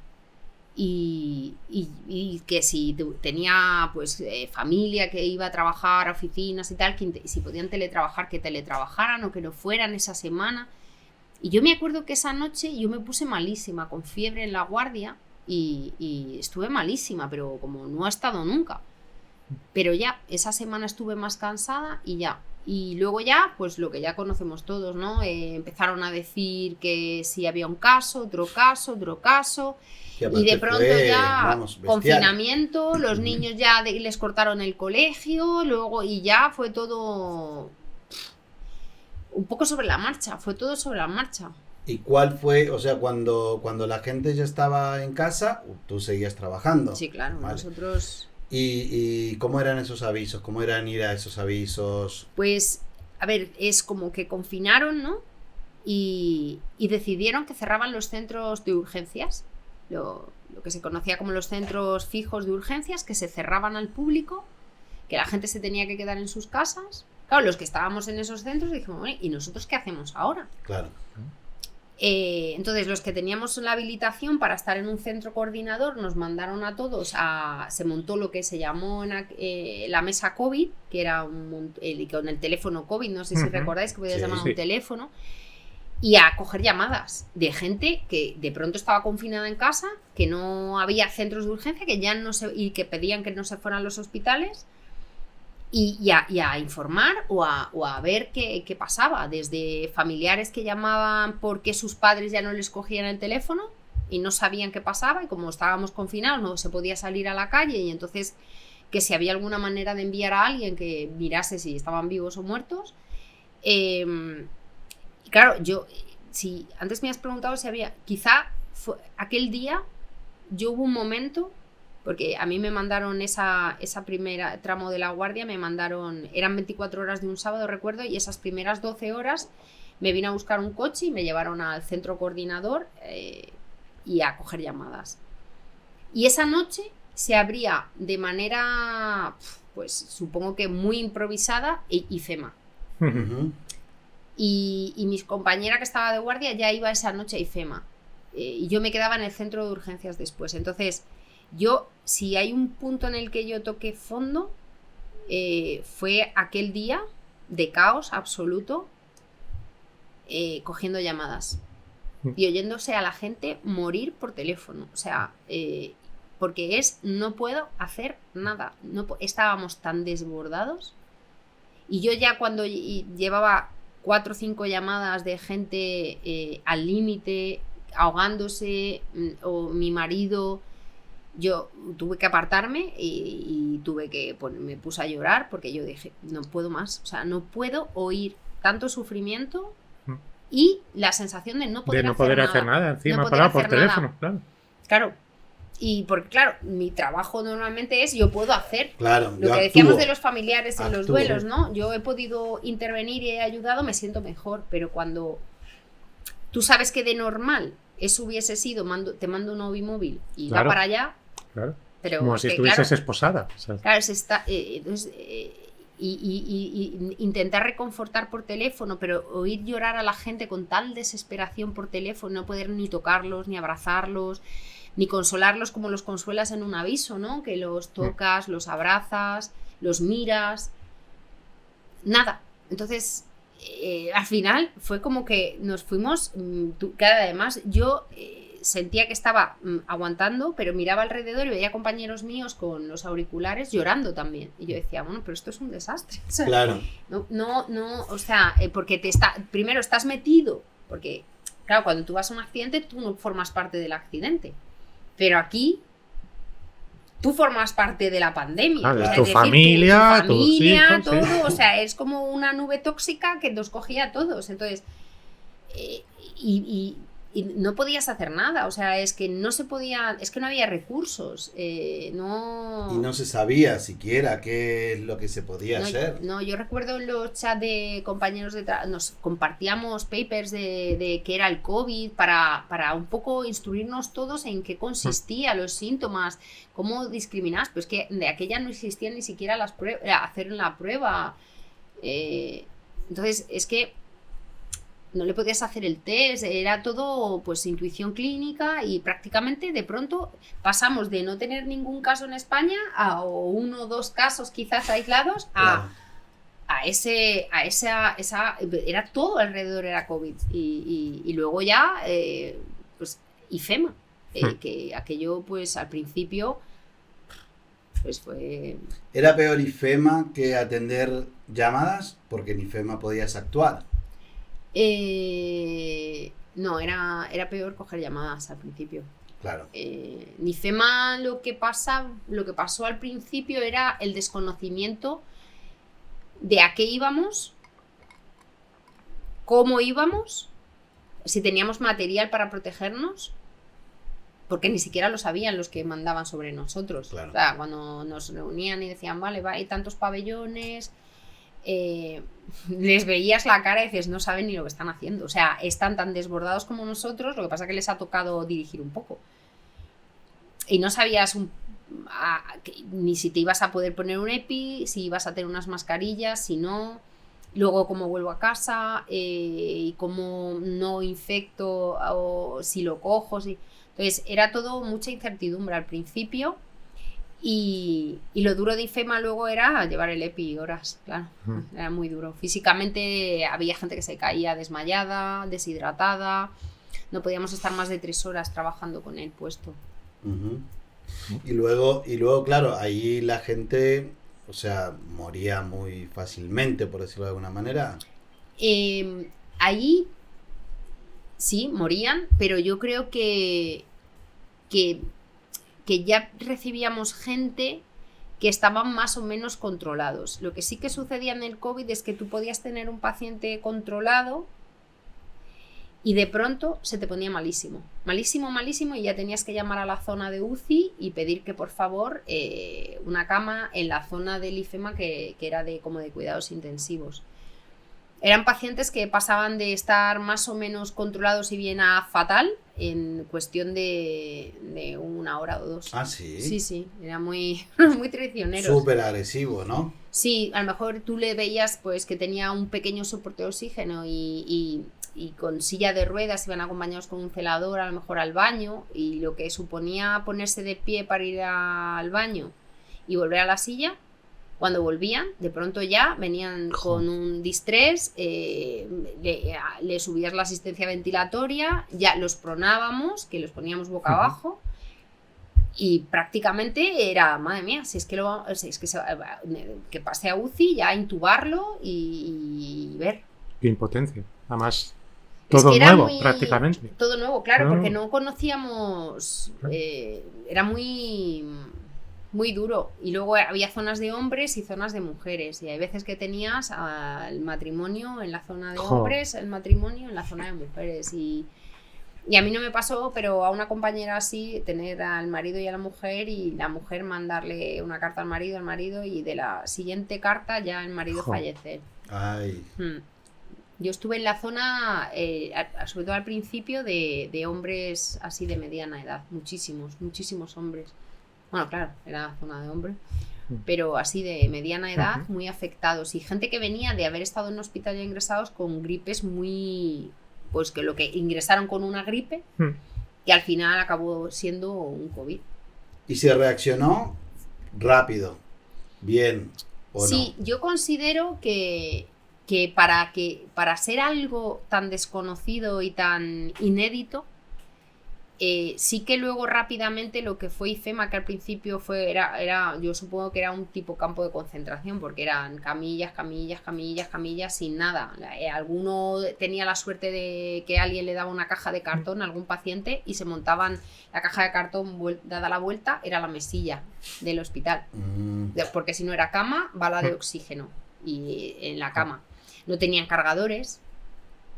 y que si tenía pues familia que iba a trabajar a oficinas y tal, que si podían teletrabajar, que teletrabajaran o que no fueran esa semana. Y yo me acuerdo que esa noche yo me puse malísima, con fiebre en la guardia, y estuve malísima, pero como no ha estado nunca. Pero ya, esa semana estuve más cansada y ya. Y luego ya, pues lo que ya conocemos todos, ¿no? Empezaron a decir que si había un caso, otro caso, y de pronto ya confinamiento, los niños ya les cortaron el colegio, luego, y ya fue todo un poco sobre la marcha, ¿Y cuál fue, o sea, cuando la gente ya estaba en casa, tú seguías trabajando? Sí, claro, vale. Nosotros... ¿Y cómo eran esos avisos? ¿Cómo eran ir a esos avisos? Pues, a ver, es como que confinaron, ¿no? y decidieron que cerraban los centros de urgencias, lo que se conocía como los centros fijos de urgencias, que se cerraban al público, que la gente se tenía que quedar en sus casas. Claro, los que estábamos en esos centros dijimos, bueno, ¿y nosotros qué hacemos ahora? Claro. Entonces los que teníamos la habilitación para estar en un centro coordinador nos mandaron a todos se montó lo que se llamó la mesa COVID, que era con el teléfono COVID, no sé si recordáis que podías llamar a un teléfono, y a coger llamadas de gente que de pronto estaba confinada en casa, que no había centros de urgencia, que ya no y que pedían que no se fueran a los hospitales. Y a informar o a ver qué pasaba, desde familiares que llamaban porque sus padres ya no les cogían el teléfono y no sabían qué pasaba, y como estábamos confinados no se podía salir a la calle, y entonces que si había alguna manera de enviar a alguien que mirase si estaban vivos o muertos. Claro, si antes me has preguntado si había, quizá aquel día yo hubo un momento, porque a mí me mandaron esa primera tramo de la guardia, eran 24 horas de un sábado, recuerdo, y esas primeras 12 horas me vino a buscar un coche y me llevaron al centro coordinador y a coger llamadas. Y esa noche se abría de manera, pues supongo que muy improvisada, IFEMA. Y mi compañera que estaba de guardia ya iba esa noche a IFEMA. Y yo me quedaba en el centro de urgencias después. Entonces, si hay un punto en el que yo toqué fondo, fue aquel día de caos absoluto, cogiendo llamadas y oyéndose a la gente morir por teléfono. O sea, porque no puedo hacer nada. Estábamos tan desbordados. Y yo ya cuando llevaba 4 o 5 llamadas de gente al límite, ahogándose, o mi marido, yo tuve que apartarme y me puse a llorar, porque yo dije, no puedo más, o sea, no puedo oír tanto sufrimiento y la sensación de no poder hacer nada encima, por teléfono, claro. Y porque, claro, mi trabajo normalmente es, yo puedo hacer lo que decíamos de los familiares en los duelos, ¿no? Yo he podido intervenir y he ayudado, me siento mejor, pero cuando tú sabes que de normal eso hubiese sido, te mando un Obimóvil y va para allá. Claro. Pero como si estuvieses esposada. Claro, intentar reconfortar por teléfono, pero oír llorar a la gente con tal desesperación por teléfono, no poder ni tocarlos, ni abrazarlos, ni consolarlos como los consuelas en un aviso, ¿no? Que los tocas, los abrazas, los miras. Nada. Entonces, al final fue como que nos fuimos, que además yo sentía que estaba aguantando, pero miraba alrededor y veía compañeros míos con los auriculares llorando también. Y yo decía, bueno, pero esto es un desastre. O sea, claro. No, o sea, porque primero estás metido, porque, claro, cuando tú vas a un accidente, tú no formas parte del accidente. Pero aquí tú formas parte de la pandemia. O sea, tu familia, tus hijos, todo. Sí. O sea, es como una nube tóxica que nos cogía a todos. Entonces, y no podías hacer nada. O sea, es que no había recursos. Y no se sabía siquiera qué es lo que se podía hacer. Yo recuerdo en los chats de compañeros de trabajo, nos compartíamos papers de qué era el COVID para un poco instruirnos todos en qué consistía, los síntomas, cómo discriminabas. Pues que de aquella no existían ni siquiera las pruebas, hacer la prueba. Entonces, es que no le podías hacer el test, era todo pues intuición clínica, y prácticamente de pronto pasamos de no tener ningún caso en España a 1 o 2 casos quizás aislados a esa era todo alrededor, era COVID, y luego ya pues IFEMA, que aquello pues al principio pues fue... ¿Era peor IFEMA que atender llamadas? Porque en IFEMA podías actuar. No, era peor coger llamadas al principio. Claro. IFEMA lo que pasó al principio era el desconocimiento de a qué íbamos, cómo íbamos, si teníamos material para protegernos, porque ni siquiera lo sabían los que mandaban sobre nosotros. Claro. O sea, cuando nos reunían y decían, vale, hay tantos pabellones, les veías la cara y dices, no saben ni lo que están haciendo. O sea, están tan desbordados como nosotros, lo que pasa es que les ha tocado dirigir un poco. Y no sabías ni si te ibas a poder poner un EPI, si ibas a tener unas mascarillas, si no. Luego cómo vuelvo a casa y cómo no infecto o si lo cojo. Entonces era todo mucha incertidumbre al principio. Y lo duro de IFEMA luego era llevar el EPI horas, claro, era muy duro. Físicamente había gente que se caía desmayada, deshidratada, no podíamos estar más de 3 horas trabajando con el puesto. Y luego, claro, ahí la gente, o sea, moría muy fácilmente, por decirlo de alguna manera. Ahí sí, morían, pero yo creo que ya recibíamos gente que estaban más o menos controlados. Lo que sí que sucedía en el COVID es que tú podías tener un paciente controlado y de pronto se te ponía malísimo, y ya tenías que llamar a la zona de UCI y pedir que por favor una cama en la zona del IFEMA que era como de cuidados intensivos. Eran pacientes que pasaban de estar más o menos controlados y bien a fatal en cuestión de 1 hora o 2. ¿Ah, sí? Sí, era muy traicioneros. Súper agresivo, ¿no? Sí, a lo mejor tú le veías pues que tenía un pequeño soporte de oxígeno y con silla de ruedas, iban acompañados con un celador a lo mejor al baño, y lo que suponía ponerse de pie para ir al baño y volver a la silla. Cuando volvían, de pronto ya venían con un distrés, le subías la asistencia ventilatoria, ya los pronábamos, que los poníamos boca abajo, y prácticamente era, madre mía, si es que que pase a UCI, ya intubarlo y ver. Qué impotencia, además todo nuevo prácticamente. Todo nuevo, claro, porque no conocíamos, era muy duro. Y luego había zonas de hombres y zonas de mujeres. Y hay veces que tenías el matrimonio en la zona de hombres, el matrimonio en la zona de mujeres. Y a mí no me pasó, pero a una compañera así, tener al marido y a la mujer, y la mujer mandarle una carta al marido, y de la siguiente carta ya el marido fallecer. Ay. Yo estuve en la zona, sobre todo al principio, de hombres así de mediana edad. Muchísimos hombres. Bueno, claro, era zona de hombres, pero así de mediana edad, muy afectados. Y gente que venía de haber estado en hospital ya ingresados con gripes pues que lo que ingresaron con una gripe, que al final acabó siendo un COVID. ¿Y se reaccionó rápido? ¿Bien o no? Sí, yo considero que para ser algo tan desconocido y tan inédito, sí que luego rápidamente lo que fue IFEMA, que al principio era yo supongo que era un tipo campo de concentración, porque eran camillas sin nada. Alguno tenía la suerte de que alguien le daba una caja de cartón a algún paciente y se montaban la caja de cartón, dada la vuelta, era la mesilla del hospital, porque si no era cama, bala de oxígeno y en la cama. No tenían cargadores,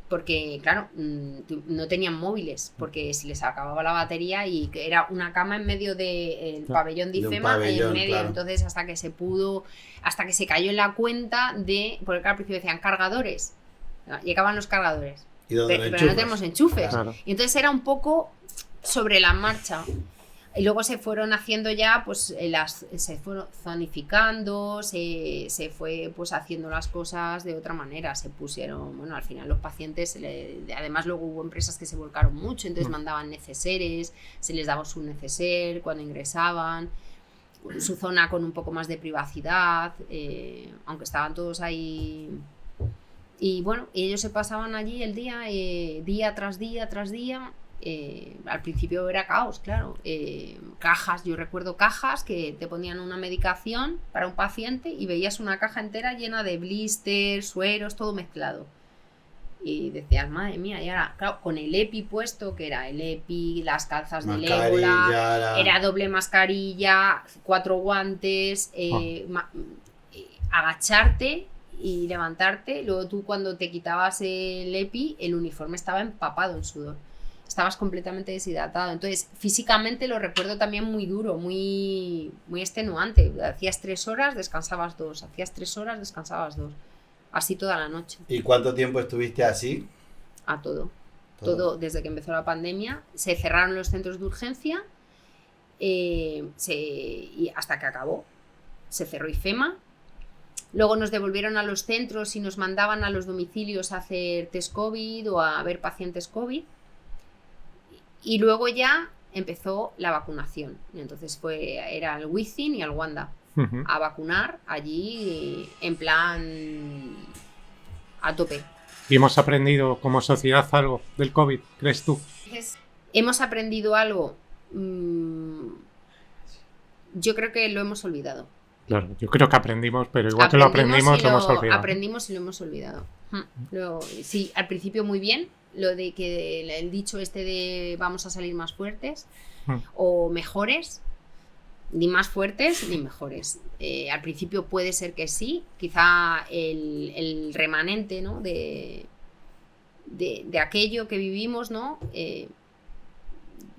porque claro, no tenían móviles, porque si les acababa la batería, y que era una cama en medio del pabellón de IFEMA, en medio, claro. Entonces hasta que se cayó en la cuenta porque claro, al principio decían cargadores, llegaban los cargadores, pero no tenemos enchufes, claro. Y entonces era un poco sobre la marcha. Y luego se fueron haciendo ya, pues se fueron zonificando, se fue pues haciendo las cosas de otra manera, se pusieron, bueno, al final los pacientes, además luego hubo empresas que se volcaron mucho, entonces mandaban neceseres, se les daba su neceser cuando ingresaban, su zona con un poco más de privacidad, aunque estaban todos ahí. Y bueno, ellos se pasaban allí el día tras día tras día. Al principio era caos, claro. Cajas, yo recuerdo cajas que te ponían una medicación para un paciente y veías una caja entera llena de blisters, sueros, todo mezclado. Y decías, madre mía, y ahora, claro, con el EPI puesto, que era el EPI, las calzas del ébola, era doble mascarilla, 4 guantes, agacharte y levantarte. Luego tú, cuando te quitabas el EPI, el uniforme estaba empapado en sudor. Estabas completamente deshidratado. Entonces, físicamente lo recuerdo también muy duro, muy extenuante. Hacías 3 horas, descansabas 2. Hacías 3 horas, descansabas 2. así toda la noche. ¿Y cuánto tiempo estuviste así? A todo. Desde que empezó la pandemia. Se cerraron los centros de urgencia y hasta que acabó. Se cerró IFEMA. Luego nos devolvieron a los centros y nos mandaban a los domicilios a hacer test COVID o a ver pacientes COVID. Y luego ya empezó la vacunación. Entonces era el Wizzing y el Wanda a vacunar allí en plan a tope. ¿Y hemos aprendido como sociedad algo del COVID, crees tú? ¿Hemos aprendido algo? Yo creo que lo hemos olvidado. Claro, yo creo que aprendimos, pero igual que lo aprendimos, lo hemos olvidado. Aprendimos y lo hemos olvidado. Sí, al principio muy bien, lo de que el dicho de vamos a salir más fuertes o mejores, ni más fuertes ni mejores. Al principio puede ser que sí, quizá el remanente, ¿no? de aquello que vivimos, ¿no?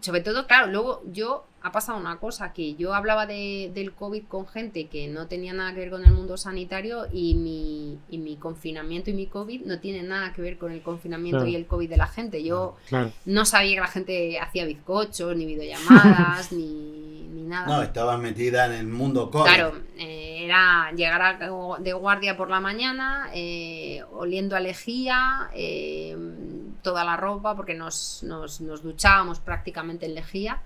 Sobre todo, claro, luego ha pasado una cosa, que yo hablaba del COVID con gente que no tenía nada que ver con el mundo sanitario y mi confinamiento y mi COVID no tienen nada que ver con el confinamiento y el COVID de la gente. Yo no sabía que la gente hacía bizcochos, ni videollamadas, ni nada. No, estabas metida en el mundo COVID. Claro, era llegar de guardia por la mañana, oliendo a lejía, toda la ropa, porque nos duchábamos prácticamente en lejía.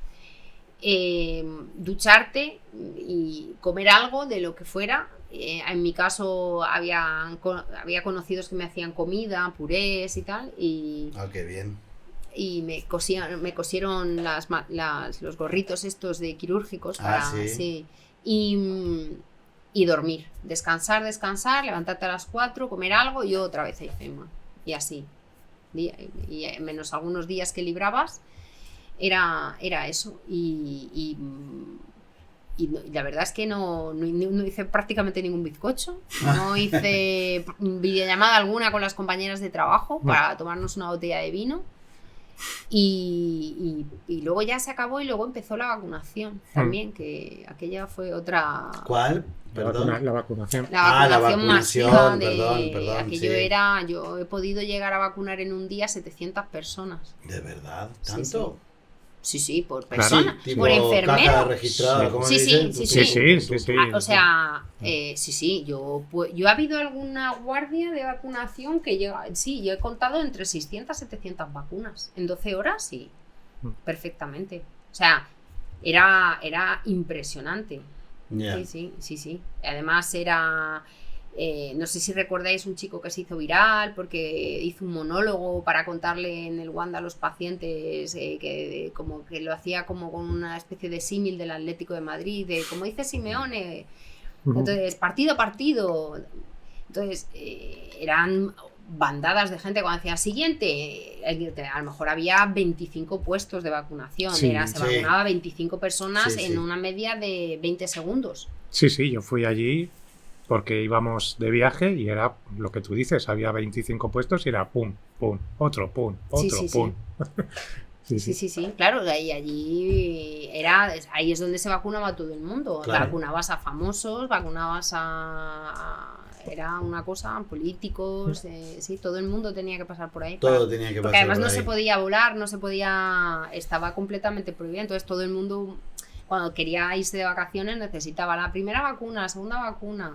Ducharte y comer algo de lo que fuera. En mi caso había conocidos que me hacían comida, purés y tal, y qué bien. Y me cosieron los gorritos estos de quirúrgicos sí. Y dormir, descansar, levantarte a las 4, comer algo y otra vez a IFEMA, y así, y menos algunos días que librabas. Era eso, y la verdad es que no hice prácticamente ningún bizcocho, no hice videollamada alguna con las compañeras de trabajo para tomarnos una botella de vino, y luego ya se acabó y luego empezó la vacunación también, que aquella fue otra... ¿Cuál? Perdón. La vacunación. La vacunación masiva perdón, aquello yo he podido llegar a vacunar en un día 700 personas. ¿De verdad? ¿Tanto? Sí, por persona, tipo por enfermero. Caja registrada, ¿cómo Sí. O sea, sí. Yo ha habido alguna guardia de vacunación que yo he contado entre 600 y 700 vacunas. En 12 horas, sí. Perfectamente. O sea, era impresionante. Yeah. Sí. Además era... no sé si recordáis un chico que se hizo viral porque hizo un monólogo para contarle en el Wanda a los pacientes, como que lo hacía como con una especie de símil del Atlético de Madrid, como dice Simeone. Entonces, partido. Entonces, eran bandadas de gente. Cuando decía siguiente, a lo mejor había 25 puestos de vacunación. Se vacunaba 25 personas en una media de 20 segundos. Sí, yo fui allí porque íbamos de viaje y era lo que tú dices, había 25 puestos y era pum, otro, pum. Sí, claro, ahí es donde se vacunaba todo el mundo. Claro. Vacunabas a famosos, era una cosa, políticos, todo el mundo tenía que pasar por ahí. Porque además no se podía volar, estaba completamente prohibido, entonces todo el mundo... Cuando quería irse de vacaciones necesitaba la primera vacuna, la segunda vacuna,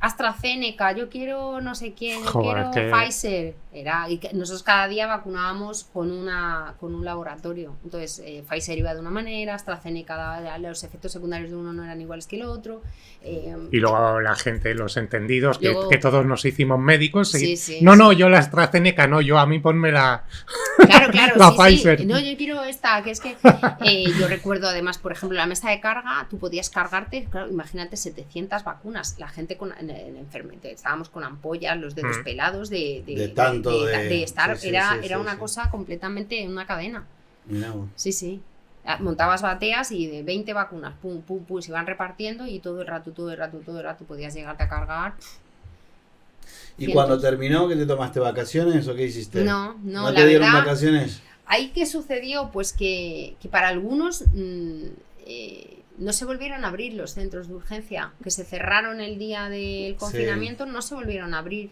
AstraZeneca, yo quiero no sé quién, Pfizer. Y nosotros cada día vacunábamos con un laboratorio. Entonces Pfizer iba de una manera, AstraZeneca, los efectos secundarios de uno no eran iguales que el otro. Y luego la gente, los entendidos, que todos nos hicimos médicos. No, yo la AstraZeneca, a mí ponme la... Claro, la Pfizer. Sí. No, yo quiero esta, que es que yo recuerdo además, por ejemplo, la mesa de carga, tú podías cargarte, claro, imagínate 700 vacunas, la gente en enfermedad, estábamos con ampollas, los dedos pelados de estar, era una cosa completamente, una cadena. No. Sí. Montabas bateas y de 20 vacunas, pum, se iban repartiendo y todo el rato podías llegarte a cargar. ¿Y cuando terminó, que te tomaste vacaciones o qué hiciste? No te dieron vacaciones. ¿Ahí qué sucedió? Pues que para algunos no se volvieron a abrir los centros de urgencia, que se cerraron el día del confinamiento, no se volvieron a abrir.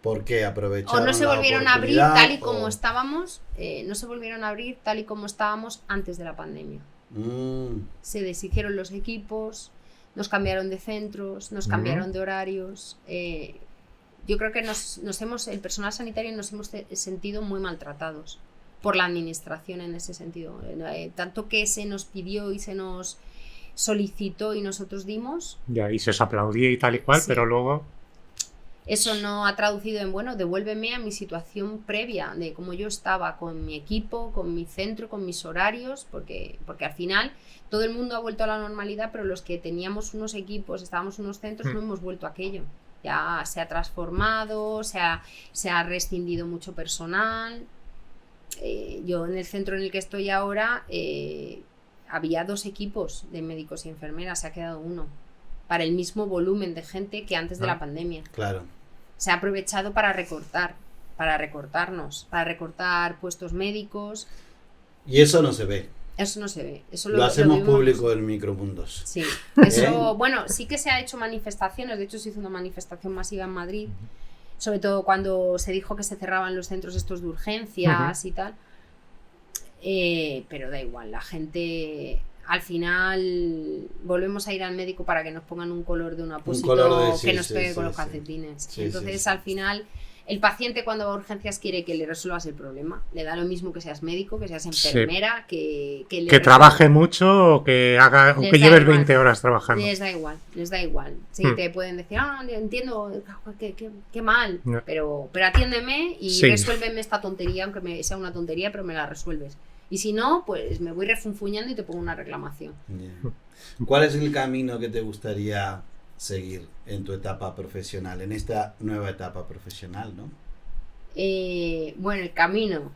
¿Por qué? Aprovecharon o no se volvieron a abrir oportunidad, tal y como estábamos, no se volvieron a abrir tal y como estábamos antes de la pandemia. Se deshicieron los equipos, nos cambiaron de centros, nos cambiaron de horarios. Yo creo que el personal sanitario nos hemos sentido muy maltratados por la administración en ese sentido. Tanto que se nos pidió y se nos solicitó y nosotros dimos. Ya, y se os aplaudía y tal y cual, pero luego... Eso no ha traducido en, bueno, devuélveme a mi situación previa, de cómo yo estaba con mi equipo, con mi centro, con mis horarios, porque al final todo el mundo ha vuelto a la normalidad, pero los que teníamos unos equipos, estábamos en unos centros, no hemos vuelto a aquello. Ya se ha transformado, se ha rescindido mucho personal. Yo en el centro en el que estoy ahora había 2 equipos de médicos y enfermeras, se ha quedado 1. Para el mismo volumen de gente que antes de la pandemia. Claro. Se ha aprovechado para recortarnos, para recortar puestos médicos. Y eso no se ve. Eso no se ve. Eso lo hacemos público en Micromundos. Sí. Eso, bueno, sí que se ha hecho manifestaciones. De hecho, se hizo una manifestación masiva en Madrid. Sobre todo cuando se dijo que se cerraban los centros estos de urgencias y tal. Pero da igual, la gente... Al final volvemos a ir al médico para que nos pongan un color de un apósito que nos pegue con los calcetines. Entonces al final el paciente cuando va a urgencias quiere que le resuelvas el problema. Le da lo mismo que seas médico, que seas enfermera, que trabaje mucho o que haga, o que lleves 20 horas trabajando. Les da igual. Sí, te pueden decir, entiendo, qué mal, pero atiéndeme y resuélveme esta tontería, aunque sea una tontería, pero me la resuelves. Y si no, pues me voy refunfuñando y te pongo una reclamación. ¿Cuál es el camino que te gustaría seguir en tu etapa profesional, en esta nueva etapa profesional, ¿no? Bueno, el camino.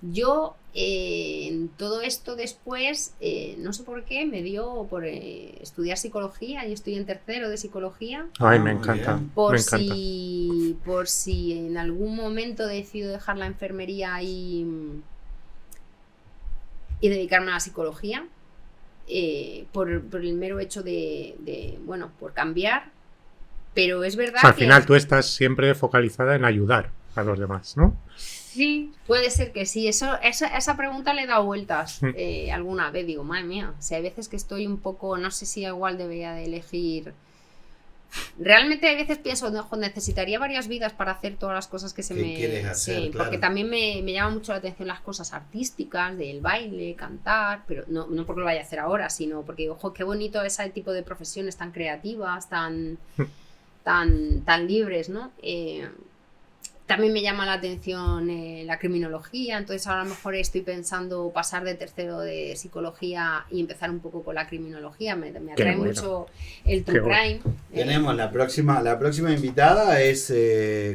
Yo, en todo esto después, no sé por qué, me dio por estudiar psicología. Yo estoy en 3º de psicología. Ay, me encanta. Por si en algún momento decido dejar la enfermería y dedicarme a la psicología, por el mero hecho de por cambiar. Pero es verdad que... al final tú estás siempre focalizada en ayudar a los demás, ¿no? Sí, puede ser que sí. Esa pregunta le he dado vueltas alguna vez. Digo, madre mía, si hay veces que estoy un poco... No sé si igual debería de elegir... Realmente hay veces pienso, necesitaría varias vidas para hacer todas las cosas que quieres hacer, sí, claro. Porque también me llama mucho la atención las cosas artísticas, del baile, cantar, pero no porque lo vaya a hacer ahora, sino porque, ojo, qué bonito ese tipo de profesiones tan creativas, tan libres, ¿no? También me llama la atención la criminología, entonces ahora a lo mejor estoy pensando pasar de 3º de psicología y empezar un poco con la criminología. Me atrae mucho el true crime. Tenemos la próxima invitada es,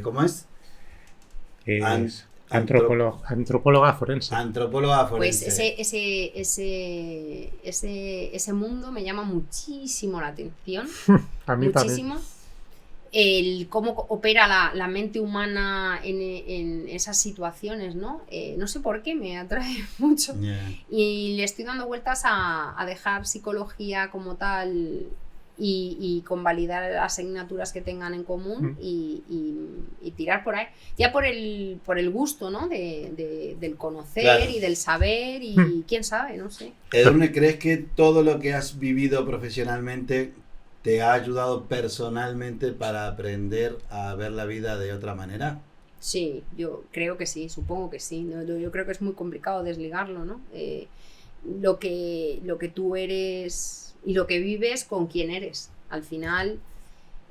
¿cómo es? Antropóloga forense. Antropóloga forense. Pues ese mundo me llama muchísimo la atención. A mí muchísimo. También. El cómo opera la mente humana en esas situaciones, ¿no? No sé por qué me atrae mucho. Y le estoy dando vueltas a dejar psicología como tal y convalidar las asignaturas que tengan en común y tirar por ahí. Ya por el gusto, ¿no? Del conocer, claro. Y del saber y quién sabe, no sé. Edurne, ¿crees que todo lo que has vivido profesionalmente te ha ayudado personalmente para aprender a ver la vida de otra manera? Sí, yo creo que sí, supongo que sí. Yo creo que es muy complicado desligarlo, ¿no? Lo que tú eres y lo que vives con quién eres. Al final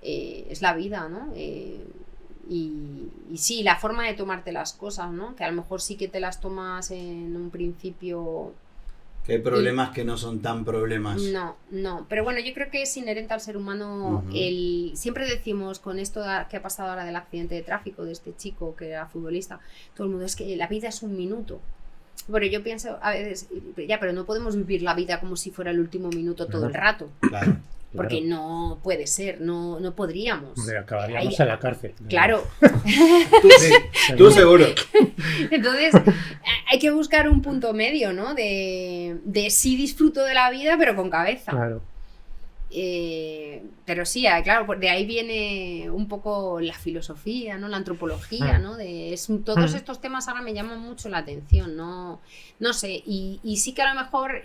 es la vida, ¿no? Y sí, la forma de tomarte las cosas, ¿no? Que a lo mejor sí que te las tomas en un principio... Que hay problemas que no son tan problemas. No, pero bueno, yo creo que es inherente al ser humano. Siempre decimos con esto que ha pasado ahora del accidente de tráfico de este chico que era futbolista, todo el mundo, es que la vida es un minuto. Bueno, yo pienso a veces, pero no podemos vivir la vida como si fuera el último minuto todo el rato. Claro. Porque no puede ser, no podríamos. Hombre, acabaríamos en la cárcel. Claro. Tú seguro. Entonces, hay que buscar un punto medio, ¿no? De sí disfruto de la vida, pero con cabeza. Claro. Pero sí, claro, de ahí viene un poco la filosofía, ¿no? La antropología, ¿no? Todos estos temas ahora me llaman mucho la atención, no sé, y sí que a lo mejor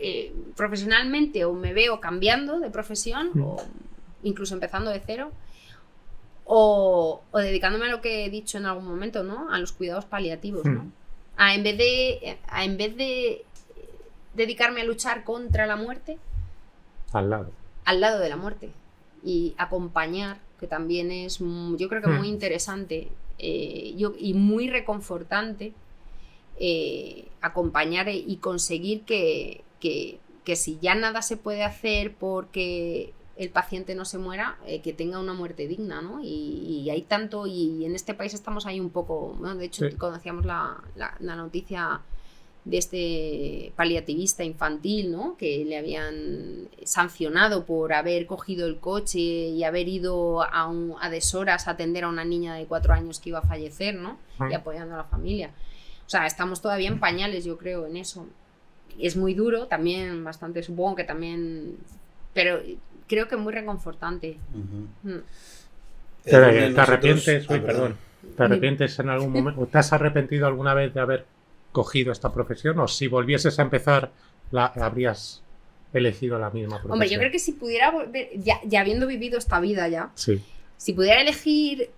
profesionalmente o me veo cambiando de profesión o incluso empezando de cero o dedicándome a lo que he dicho en algún momento, ¿no? A los cuidados paliativos, ¿no? En vez de dedicarme a luchar contra la muerte, al lado de la muerte y acompañar, que también es, yo creo que muy interesante y muy reconfortante, acompañar y conseguir que si ya nada se puede hacer porque el paciente no se muera, que tenga una muerte digna, ¿no? Y hay tanto, y en este país estamos ahí un poco, ¿no? De hecho, conocíamos la noticia de este paliativista infantil, ¿no? Que le habían sancionado por haber cogido el coche y haber ido a deshoras a atender a una niña de 4 años que iba a fallecer, ¿no? Y apoyando a la familia. O sea, estamos todavía en pañales, yo creo, en eso. Es muy duro, también bastante, supongo que también, pero creo que muy reconfortante. ¿Te arrepientes? Perdón. ¿Te arrepientes en algún momento? ¿Te has arrepentido alguna vez de haber cogido esta profesión, o si volvieses a empezar habrías elegido la misma profesión? Hombre, yo creo que si pudiera volver, ya habiendo vivido esta vida ya, si pudiera elegir,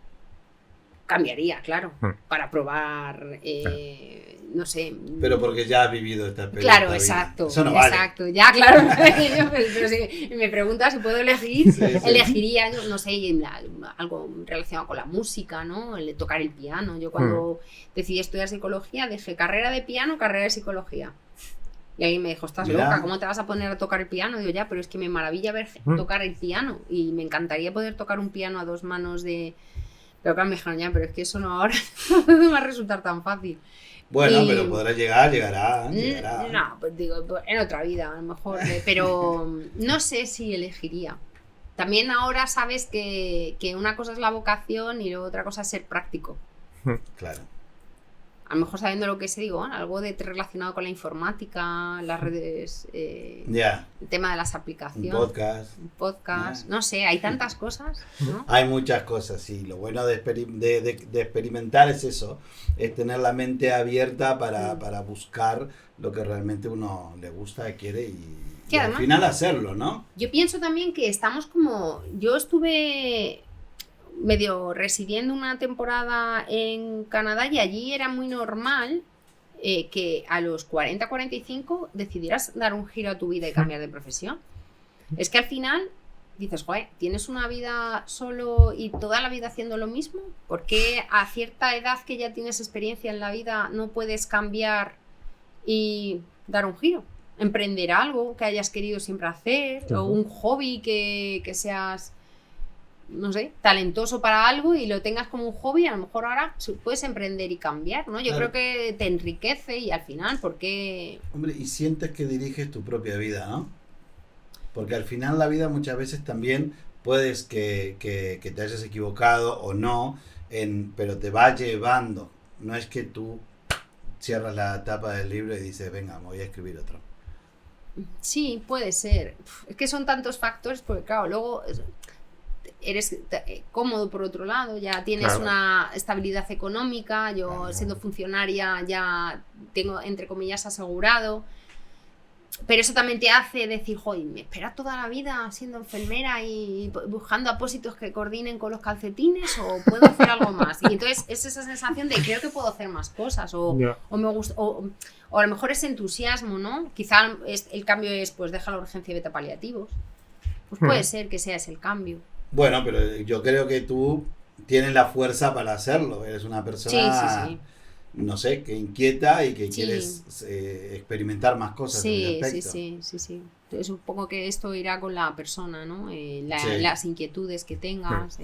cambiaría, claro, para probar, no sé. Pero porque ya has vivido esta experiencia. Claro, exacto. Eso no exacto, vale. ya, claro. Pero si me preguntas si puedo elegir, elegiría, no sé, algo relacionado con la música, ¿no? El de tocar el piano. Yo cuando decidí estudiar psicología, dije carrera de piano, carrera de psicología. Y alguien me dijo, estás loca, ¿cómo te vas a poner a tocar el piano? Y digo, ya, pero es que me maravilla ver tocar el piano. Y me encantaría poder tocar un piano a 2 manos de... Pero claro, me dijeron, ya, pero es que eso no ahora no va a resultar tan fácil. Bueno, pero podrás llegará. No, pues digo, en otra vida a lo mejor, pero no sé si elegiría. También ahora sabes que una cosa es la vocación y luego otra cosa es ser práctico. Claro. A lo mejor sabiendo lo que se digo, algo relacionado con la informática, las redes, el tema de las aplicaciones, podcast, no sé, hay tantas cosas, ¿no? Hay muchas cosas, sí. Lo bueno de experimentar es eso, es tener la mente abierta para buscar lo que realmente uno le gusta, quiere y además, al final hacerlo, ¿no? Yo pienso también que estamos yo estuve medio residiendo una temporada en Canadá y allí era muy normal que a los 40-45 decidieras dar un giro a tu vida y cambiar de profesión. Es que al final dices, joder, tienes una vida solo y toda la vida haciendo lo mismo. ¿Por qué a cierta edad que ya tienes experiencia en la vida no puedes cambiar y dar un giro? Emprender algo que hayas querido siempre hacer, o un hobby que seas, no sé, talentoso para algo y lo tengas como un hobby, a lo mejor ahora puedes emprender y cambiar, ¿no? Yo creo que te enriquece y al final, ¿por qué? Hombre, y sientes que diriges tu propia vida, ¿no? Porque al final la vida muchas veces también puedes que te hayas equivocado o no, pero te va llevando. No es que tú cierras la tapa del libro y dices, venga, me voy a escribir otro. Sí, puede ser. Es que son tantos factores, porque claro, luego eres cómodo por otro lado, ya tienes una estabilidad económica, yo siendo funcionaria ya tengo, entre comillas, asegurado, pero eso también te hace decir, joder, ¿me espera toda la vida siendo enfermera y buscando apósitos que coordinen con los calcetines o puedo hacer algo más? Y entonces es esa sensación de creo que puedo hacer más cosas o me gusta, o a lo mejor es entusiasmo, ¿no? Quizá el cambio es, pues deja la urgencia y vete a paliativos. Pues puede ser que sea ese el cambio. Bueno, pero yo creo que tú tienes la fuerza para hacerlo. Eres una persona, no sé, que inquieta y que quieres experimentar más cosas. Sí. Entonces, supongo que esto irá con la persona, ¿no? Las inquietudes que tengas.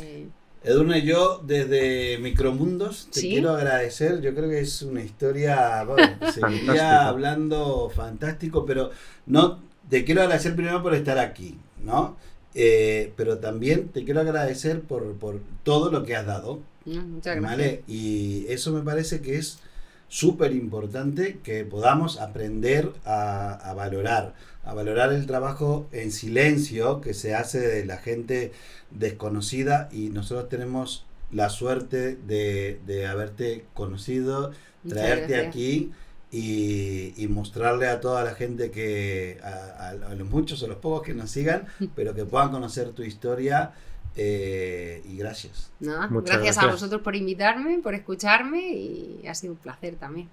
Edurne, yo desde Micromundos te quiero agradecer. Yo creo que es una historia, seguiría hablando fantástico, pero no te quiero agradecer primero por estar aquí, ¿no? Pero también te quiero agradecer por todo lo que has dado. Muchas gracias. ¿Vale? Y eso me parece que es súper importante que podamos aprender a valorar el trabajo en silencio que se hace de la gente desconocida, y nosotros tenemos la suerte de haberte conocido, traerte aquí y mostrarle a toda la gente a los muchos o los pocos que nos sigan, pero que puedan conocer tu historia. Y gracias. Gracias a vosotros por invitarme, por escucharme, y ha sido un placer también.